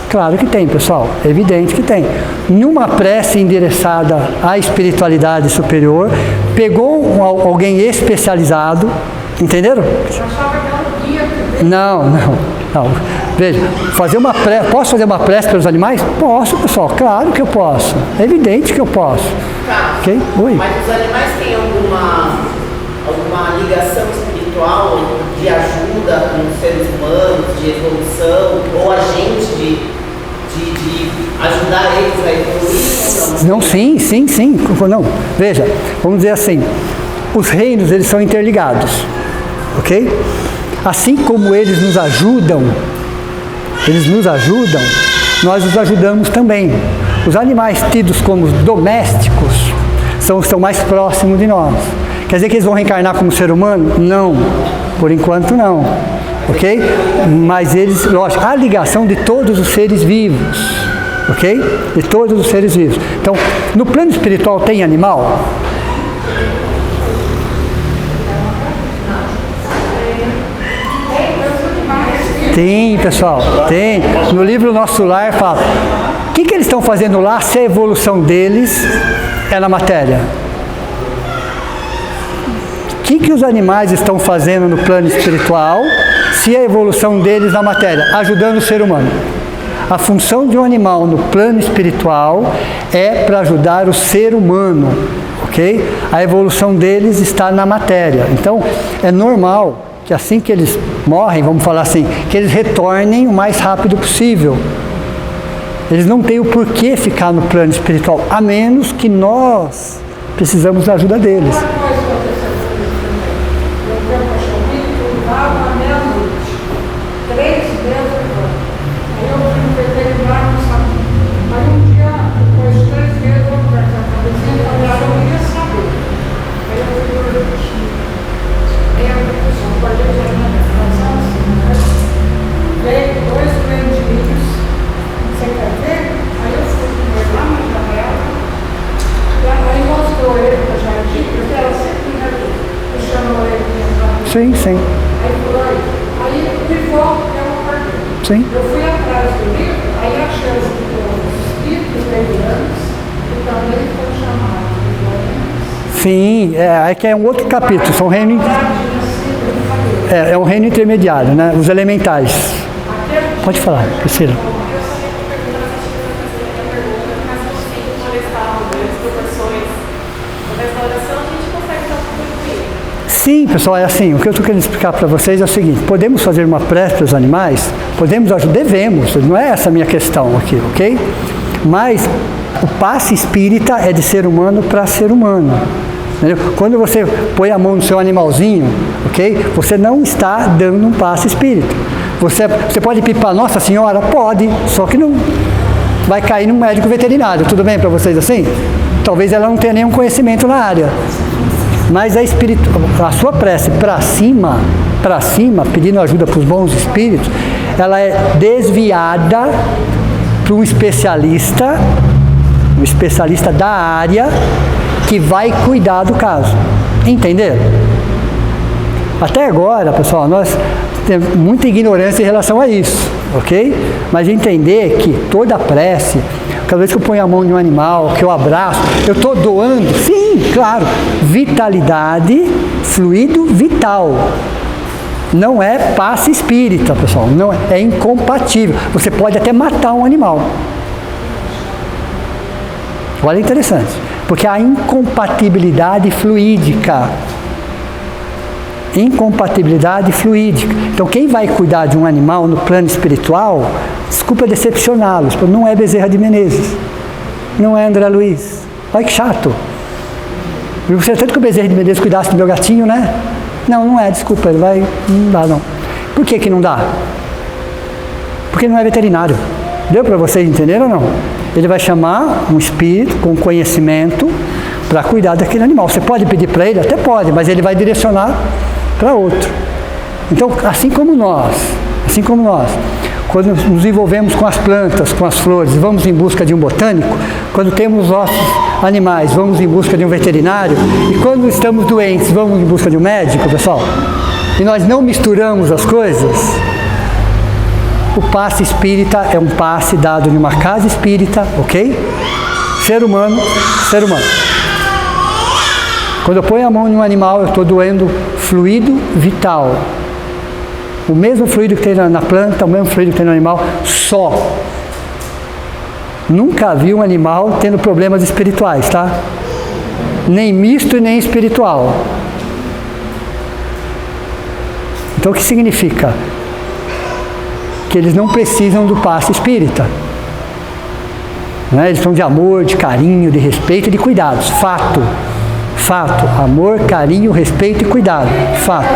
Claro que tem, pessoal. É evidente que tem. Numa prece endereçada à espiritualidade superior, pegou alguém especializado, entenderam? Eu achava que era um guia. Não. Veja, posso fazer uma prece pelos animais? Posso, pessoal, claro que eu posso. É evidente que eu posso. Tá. Okay? Oi. Mas os animais têm alguma ligação espiritual de ajuda com os seres humanos, de evolução, ou a gente de ajudar eles a evoluir? Não, sim. Não. Veja, vamos dizer assim, os reinos eles são interligados, ok? assim como eles nos ajudam, nós os ajudamos também. Os animais tidos como domésticos são mais próximos de nós. Quer dizer que eles vão reencarnar como ser humano? Não, por enquanto não, ok? Mas eles, lógico, há ligação de todos os seres vivos, ok? De todos os seres vivos. Então, no plano espiritual tem animal? Tem, pessoal, tem. No livro Nosso Lar fala, o que eles estão fazendo lá se a evolução deles é na matéria? O que os animais estão fazendo no plano espiritual se a evolução deles na matéria? Ajudando o ser humano. A função de um animal no plano espiritual é para ajudar o ser humano, ok? A evolução deles está na matéria. Então, é normal que assim que eles morrem, vamos falar assim, que eles retornem o mais rápido possível. Eles não têm o porquê ficar no plano espiritual, a menos que nós precisamos da ajuda deles. Sim, sim. Aí de volta eu acordei. Sim. Eu fui atrás do livro, aí achei os espíritos levianos que também foram chamados. Sim, é que é um outro capítulo, são reino, é um reino intermediário, né? Os elementais. Pode falar, Priscila. Sim, pessoal, é assim, o que eu estou querendo explicar para vocês é o seguinte, podemos fazer uma prece para os animais? Podemos ajudar? Devemos, não é essa a minha questão aqui, ok? Mas o passe espírita é de ser humano para ser humano. Entendeu? Quando você põe a mão no seu animalzinho, ok? Você não está dando um passe espírita. Você pode pipar, Nossa Senhora? Pode, só que não vai cair num médico veterinário. Tudo bem para vocês assim? Talvez ela não tenha nenhum conhecimento na área. Mas a sua prece para cima, pedindo ajuda para os bons espíritos, ela é desviada para um especialista da área que vai cuidar do caso. Entenderam? Até agora, pessoal, nós temos muita ignorância em relação a isso, ok? Mas entender que toda prece, cada vez que eu ponho a mão em um animal, que eu abraço, eu estou doando, sim, claro, vitalidade, fluido vital. Não é passe espírita, pessoal, não é incompatível. Você pode até matar um animal. Olha, interessante, porque há incompatibilidade fluídica. Incompatibilidade fluídica. Então, quem vai cuidar de um animal no plano espiritual, desculpa decepcioná-los, não é Bezerra de Menezes, não é André Luiz. Olha que chato. Eu gostaria tanto que o Bezerra de Menezes cuidasse do meu gatinho, né? Não é, desculpa, ele vai, não dá não. Por que não dá? Porque não é veterinário. Deu para vocês entenderem ou não? Ele vai chamar um espírito com conhecimento para cuidar daquele animal. Você pode pedir para ele? Até pode, mas ele vai direcionar para outro. Então, assim como nós, quando nos envolvemos com as plantas, com as flores, vamos em busca de um botânico, quando temos nossos animais, vamos em busca de um veterinário, e quando estamos doentes, vamos em busca de um médico, pessoal, e nós não misturamos as coisas, o passe espírita é um passe dado em uma casa espírita, ok? Ser humano. Quando eu ponho a mão em um animal, eu estou doando fluido vital. O mesmo fluido que tem na planta, o mesmo fluido que tem no animal, só. Nunca vi um animal tendo problemas espirituais, tá? Nem misto e nem espiritual. Então o que significa? Que eles não precisam do passe espírita. Né? Eles estão de amor, de carinho, de respeito e de cuidados. Fato. Amor, carinho, respeito e cuidado. Fato.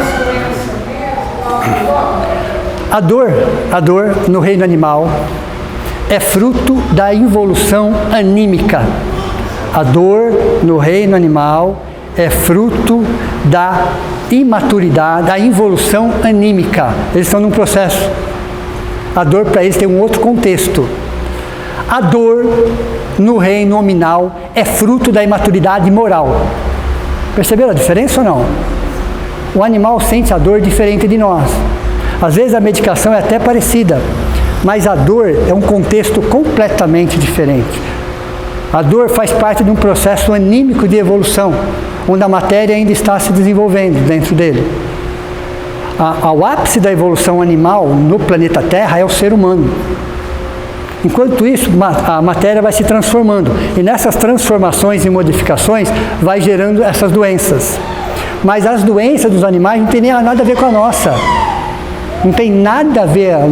A dor no reino animal é fruto da involução anímica. A dor no reino animal é fruto da imaturidade, da involução anímica. Eles estão num processo. A dor para eles tem um outro contexto. A dor no reino nominal é fruto da imaturidade moral. Perceberam a diferença ou não? O animal sente a dor diferente de nós. Às vezes a medicação é até parecida, mas a dor é um contexto completamente diferente. A dor faz parte de um processo anímico de evolução, onde a matéria ainda está se desenvolvendo dentro dele. Ao ápice da evolução animal no planeta Terra é o ser humano. Enquanto isso, a matéria vai se transformando. E nessas transformações e modificações, vai gerando essas doenças. Mas as doenças dos animais não tem nem nada a ver com a nossa. Não tem nada a ver a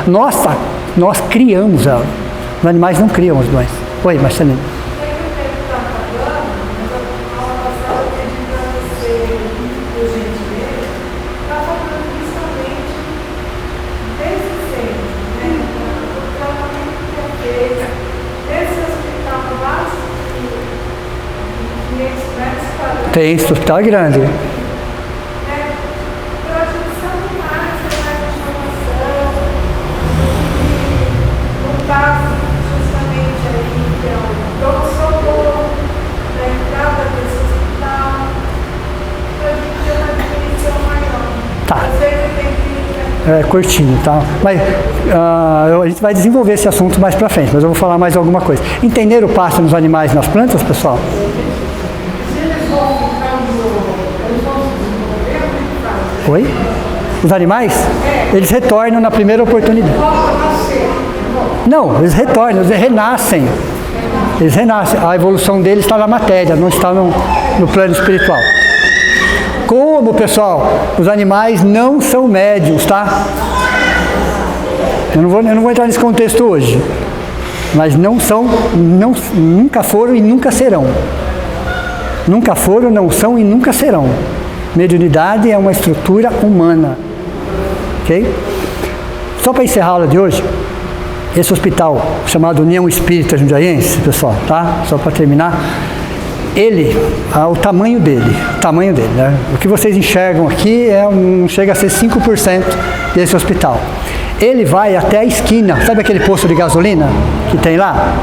nossa. Nós criamos ela. Os animais não criam as doenças. Oi, Marcelino. Tem, esse hospital é grande. Tá. É curtinho, tá? Mas a gente vai desenvolver esse assunto mais pra frente, mas eu vou falar mais alguma coisa. Entenderam o passo nos animais e nas plantas, pessoal? Oi? Os animais? Eles retornam na primeira oportunidade. Não, eles retornam, eles renascem. Eles renascem. A evolução deles está na matéria, não está no plano espiritual. Como, pessoal? Os animais não são médiuns, tá? Eu não vou entrar nesse contexto hoje. Mas nunca foram e nunca serão. Nunca foram, não são e nunca serão. Mediunidade é uma estrutura humana. Ok? Só para encerrar a aula de hoje, esse hospital chamado União Espírita Jundiaiense, pessoal, tá? Só para terminar, o tamanho dele, né? O que vocês enxergam aqui não chega a ser 5% desse hospital. Ele vai até a esquina, sabe aquele posto de gasolina que tem lá?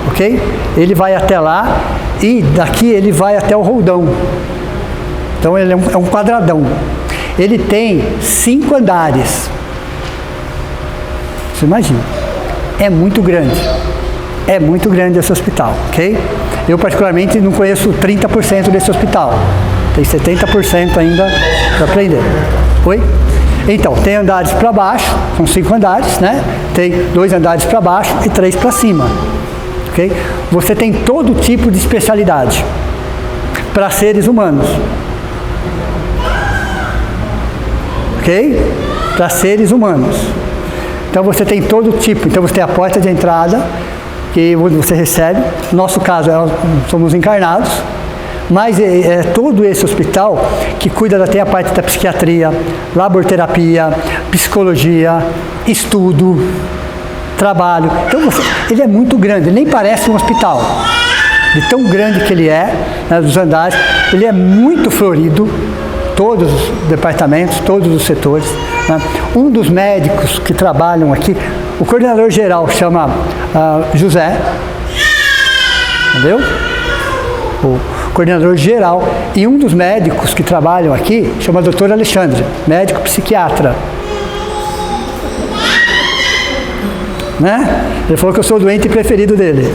Ok? Ele vai até lá e daqui ele vai até o Roldão. Então ele é um quadradão. Ele tem 5 andares. Você imagina. É muito grande. É muito grande esse hospital, ok? Eu particularmente não conheço 30% desse hospital. Tem 70% ainda para aprender. Oi? Então, tem andares para baixo, são 5 andares, né? Tem 2 andares para baixo e 3 para cima. Ok? Você tem todo tipo de especialidade para seres humanos. Ok? Para seres humanos. Então você tem todo tipo. Então você tem a porta de entrada, que você recebe. No nosso caso, somos encarnados. Mas é todo esse hospital que cuida, tem a parte da psiquiatria, laborterapia, psicologia, estudo, trabalho. Então ele é muito grande, ele nem parece um hospital. De tão grande que ele é, né, dos andares, ele é muito florido. Todos os departamentos, todos os setores. Né? Um dos médicos que trabalham aqui, o coordenador geral chama José, entendeu? O coordenador geral, e um dos médicos que trabalham aqui chama Dr. Alexandre, médico psiquiatra. Né? Ele falou que eu sou o doente preferido dele.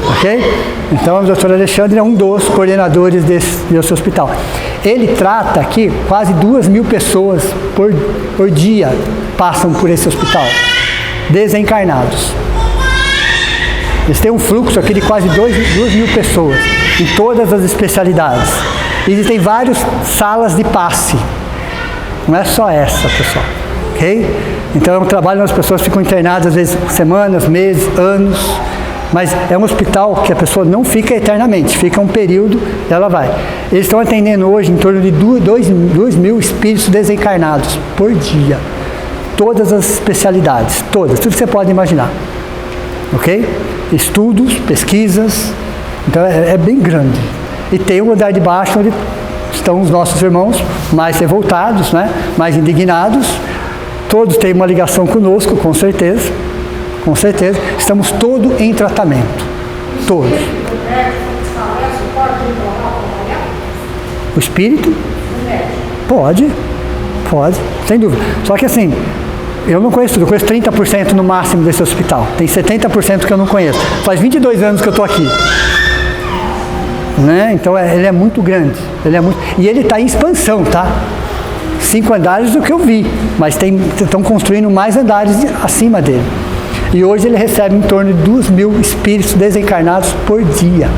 Ok? Então o Dr. Alexandre é um dos coordenadores desse hospital. Ele trata aqui quase 2.000 pessoas por dia passam por esse hospital, desencarnados. Eles têm um fluxo aqui de quase 2.000 pessoas, em todas as especialidades. Existem várias salas de passe. Não é só essa, pessoal. Ok? Então é um trabalho onde as pessoas ficam internadas, às vezes, semanas, meses, anos. Mas é um hospital que a pessoa não fica eternamente, fica um período e ela vai. Eles estão atendendo hoje em torno de 2.000 espíritos desencarnados por dia. Todas as especialidades, todas, tudo que você pode imaginar. Ok? Estudos, pesquisas, então é bem grande. E tem um andar de baixo onde estão os nossos irmãos mais revoltados, né? Mais indignados. Todos têm uma ligação conosco, com certeza. Com certeza. Estamos todos em tratamento. Todos. O espírito? Pode, sem dúvida. Só que assim, eu não conheço tudo, eu conheço 30% no máximo desse hospital. Tem 70% que eu não conheço. Faz 22 anos que eu estou aqui. Né? Então ele é muito grande. E ele está em expansão, tá? 5 andares do que eu vi, mas estão construindo mais andares acima dele. E hoje ele recebe em torno de 2.000 espíritos desencarnados por dia.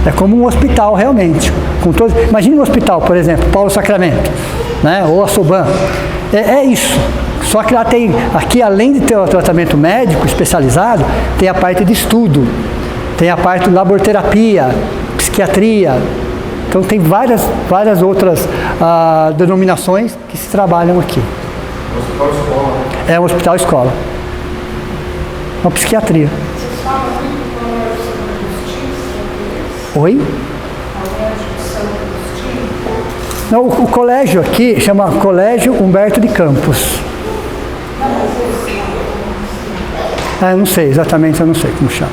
É como um hospital realmente. Imagine um hospital, por exemplo, Paulo Sacramento, né? Ou a Soban. É isso. Só que lá tem, aqui além de ter o tratamento médico especializado, tem a parte de estudo, tem a parte de laborterapia, psiquiatria. Então tem várias outras denominações que se trabalham aqui. Hospital escola. É um hospital escola. Uma psiquiatria. Vocês falam muito com a justiça? Oi? Não, o colégio aqui chama Colégio Humberto de Campos. Eu não sei, exatamente, eu não sei como chama.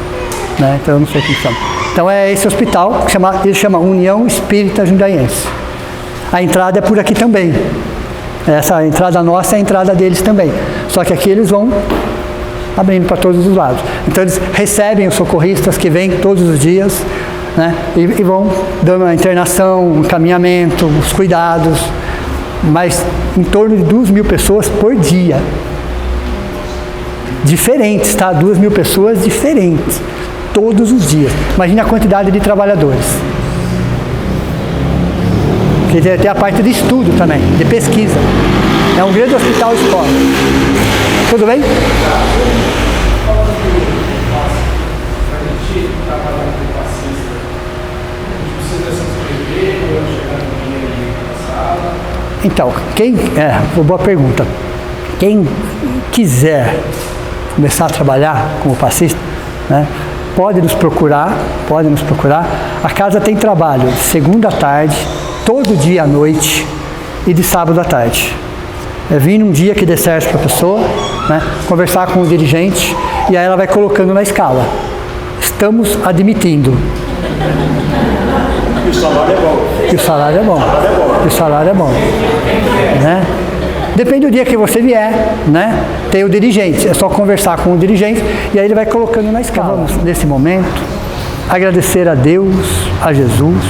Né? Então eu não sei como chama. Então é esse hospital, ele chama União Espírita Jundiaense. A entrada é por aqui também. Essa entrada nossa é a entrada deles também. Só que aqui eles vão abrindo para todos os lados. Então eles recebem os socorristas que vêm todos os dias, né? E vão dando a internação, o encaminhamento, os cuidados. Mas em torno de 2.000 pessoas por dia. Diferentes, tá? 2.000 pessoas diferentes. Todos os dias. Imagina a quantidade de trabalhadores. Porque tem a parte de estudo também, de pesquisa. É um grande hospital escola. Tudo bem? Então, boa pergunta. Quem quiser começar a trabalhar como passista, né, pode nos procurar. A casa tem trabalho de segunda à tarde, todo dia à noite e de sábado à tarde. Vir num dia que dê certo para a pessoa, né, conversar com o dirigente e aí ela vai colocando na escala. Estamos admitindo. E o salário é bom. E o salário é bom. Né? Depende do dia que você vier, né? Tem o dirigente, é só conversar com o dirigente e aí ele vai colocando na escala. Vamos, nesse momento, agradecer a Deus, a Jesus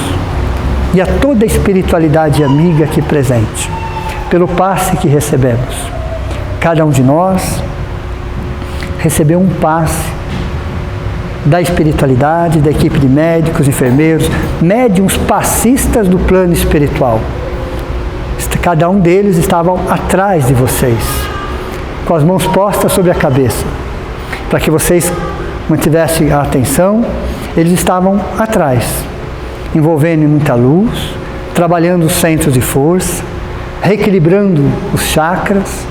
e a toda a espiritualidade amiga aqui presente, pelo passe que recebemos. Cada um de nós recebeu um passe da espiritualidade, da equipe de médicos, enfermeiros, médiuns passistas do plano espiritual. Cada um deles estavam atrás de vocês, com as mãos postas sobre a cabeça, para que vocês mantivessem a atenção. Eles estavam atrás, envolvendo em muita luz, trabalhando os centros de força, reequilibrando os chakras,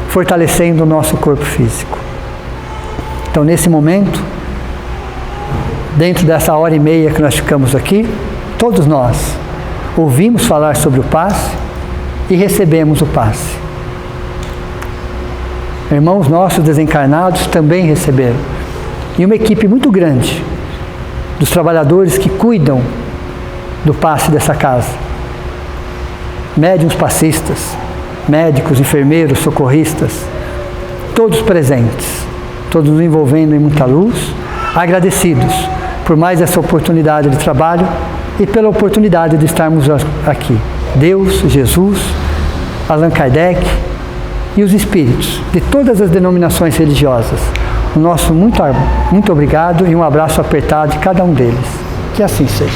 fortalecendo o nosso corpo físico. Então, nesse momento, dentro dessa hora e meia que nós ficamos aqui, todos nós ouvimos falar sobre o passe e recebemos o passe. Irmãos nossos desencarnados também receberam. E uma equipe muito grande dos trabalhadores que cuidam do passe dessa casa. Médiuns passistas, médicos, enfermeiros, socorristas, todos presentes, todos nos envolvendo em muita luz, agradecidos por mais essa oportunidade de trabalho e pela oportunidade de estarmos aqui. Deus, Jesus, Allan Kardec e os espíritos de todas as denominações religiosas. O nosso muito obrigado e um abraço apertado de cada um deles. Que assim seja.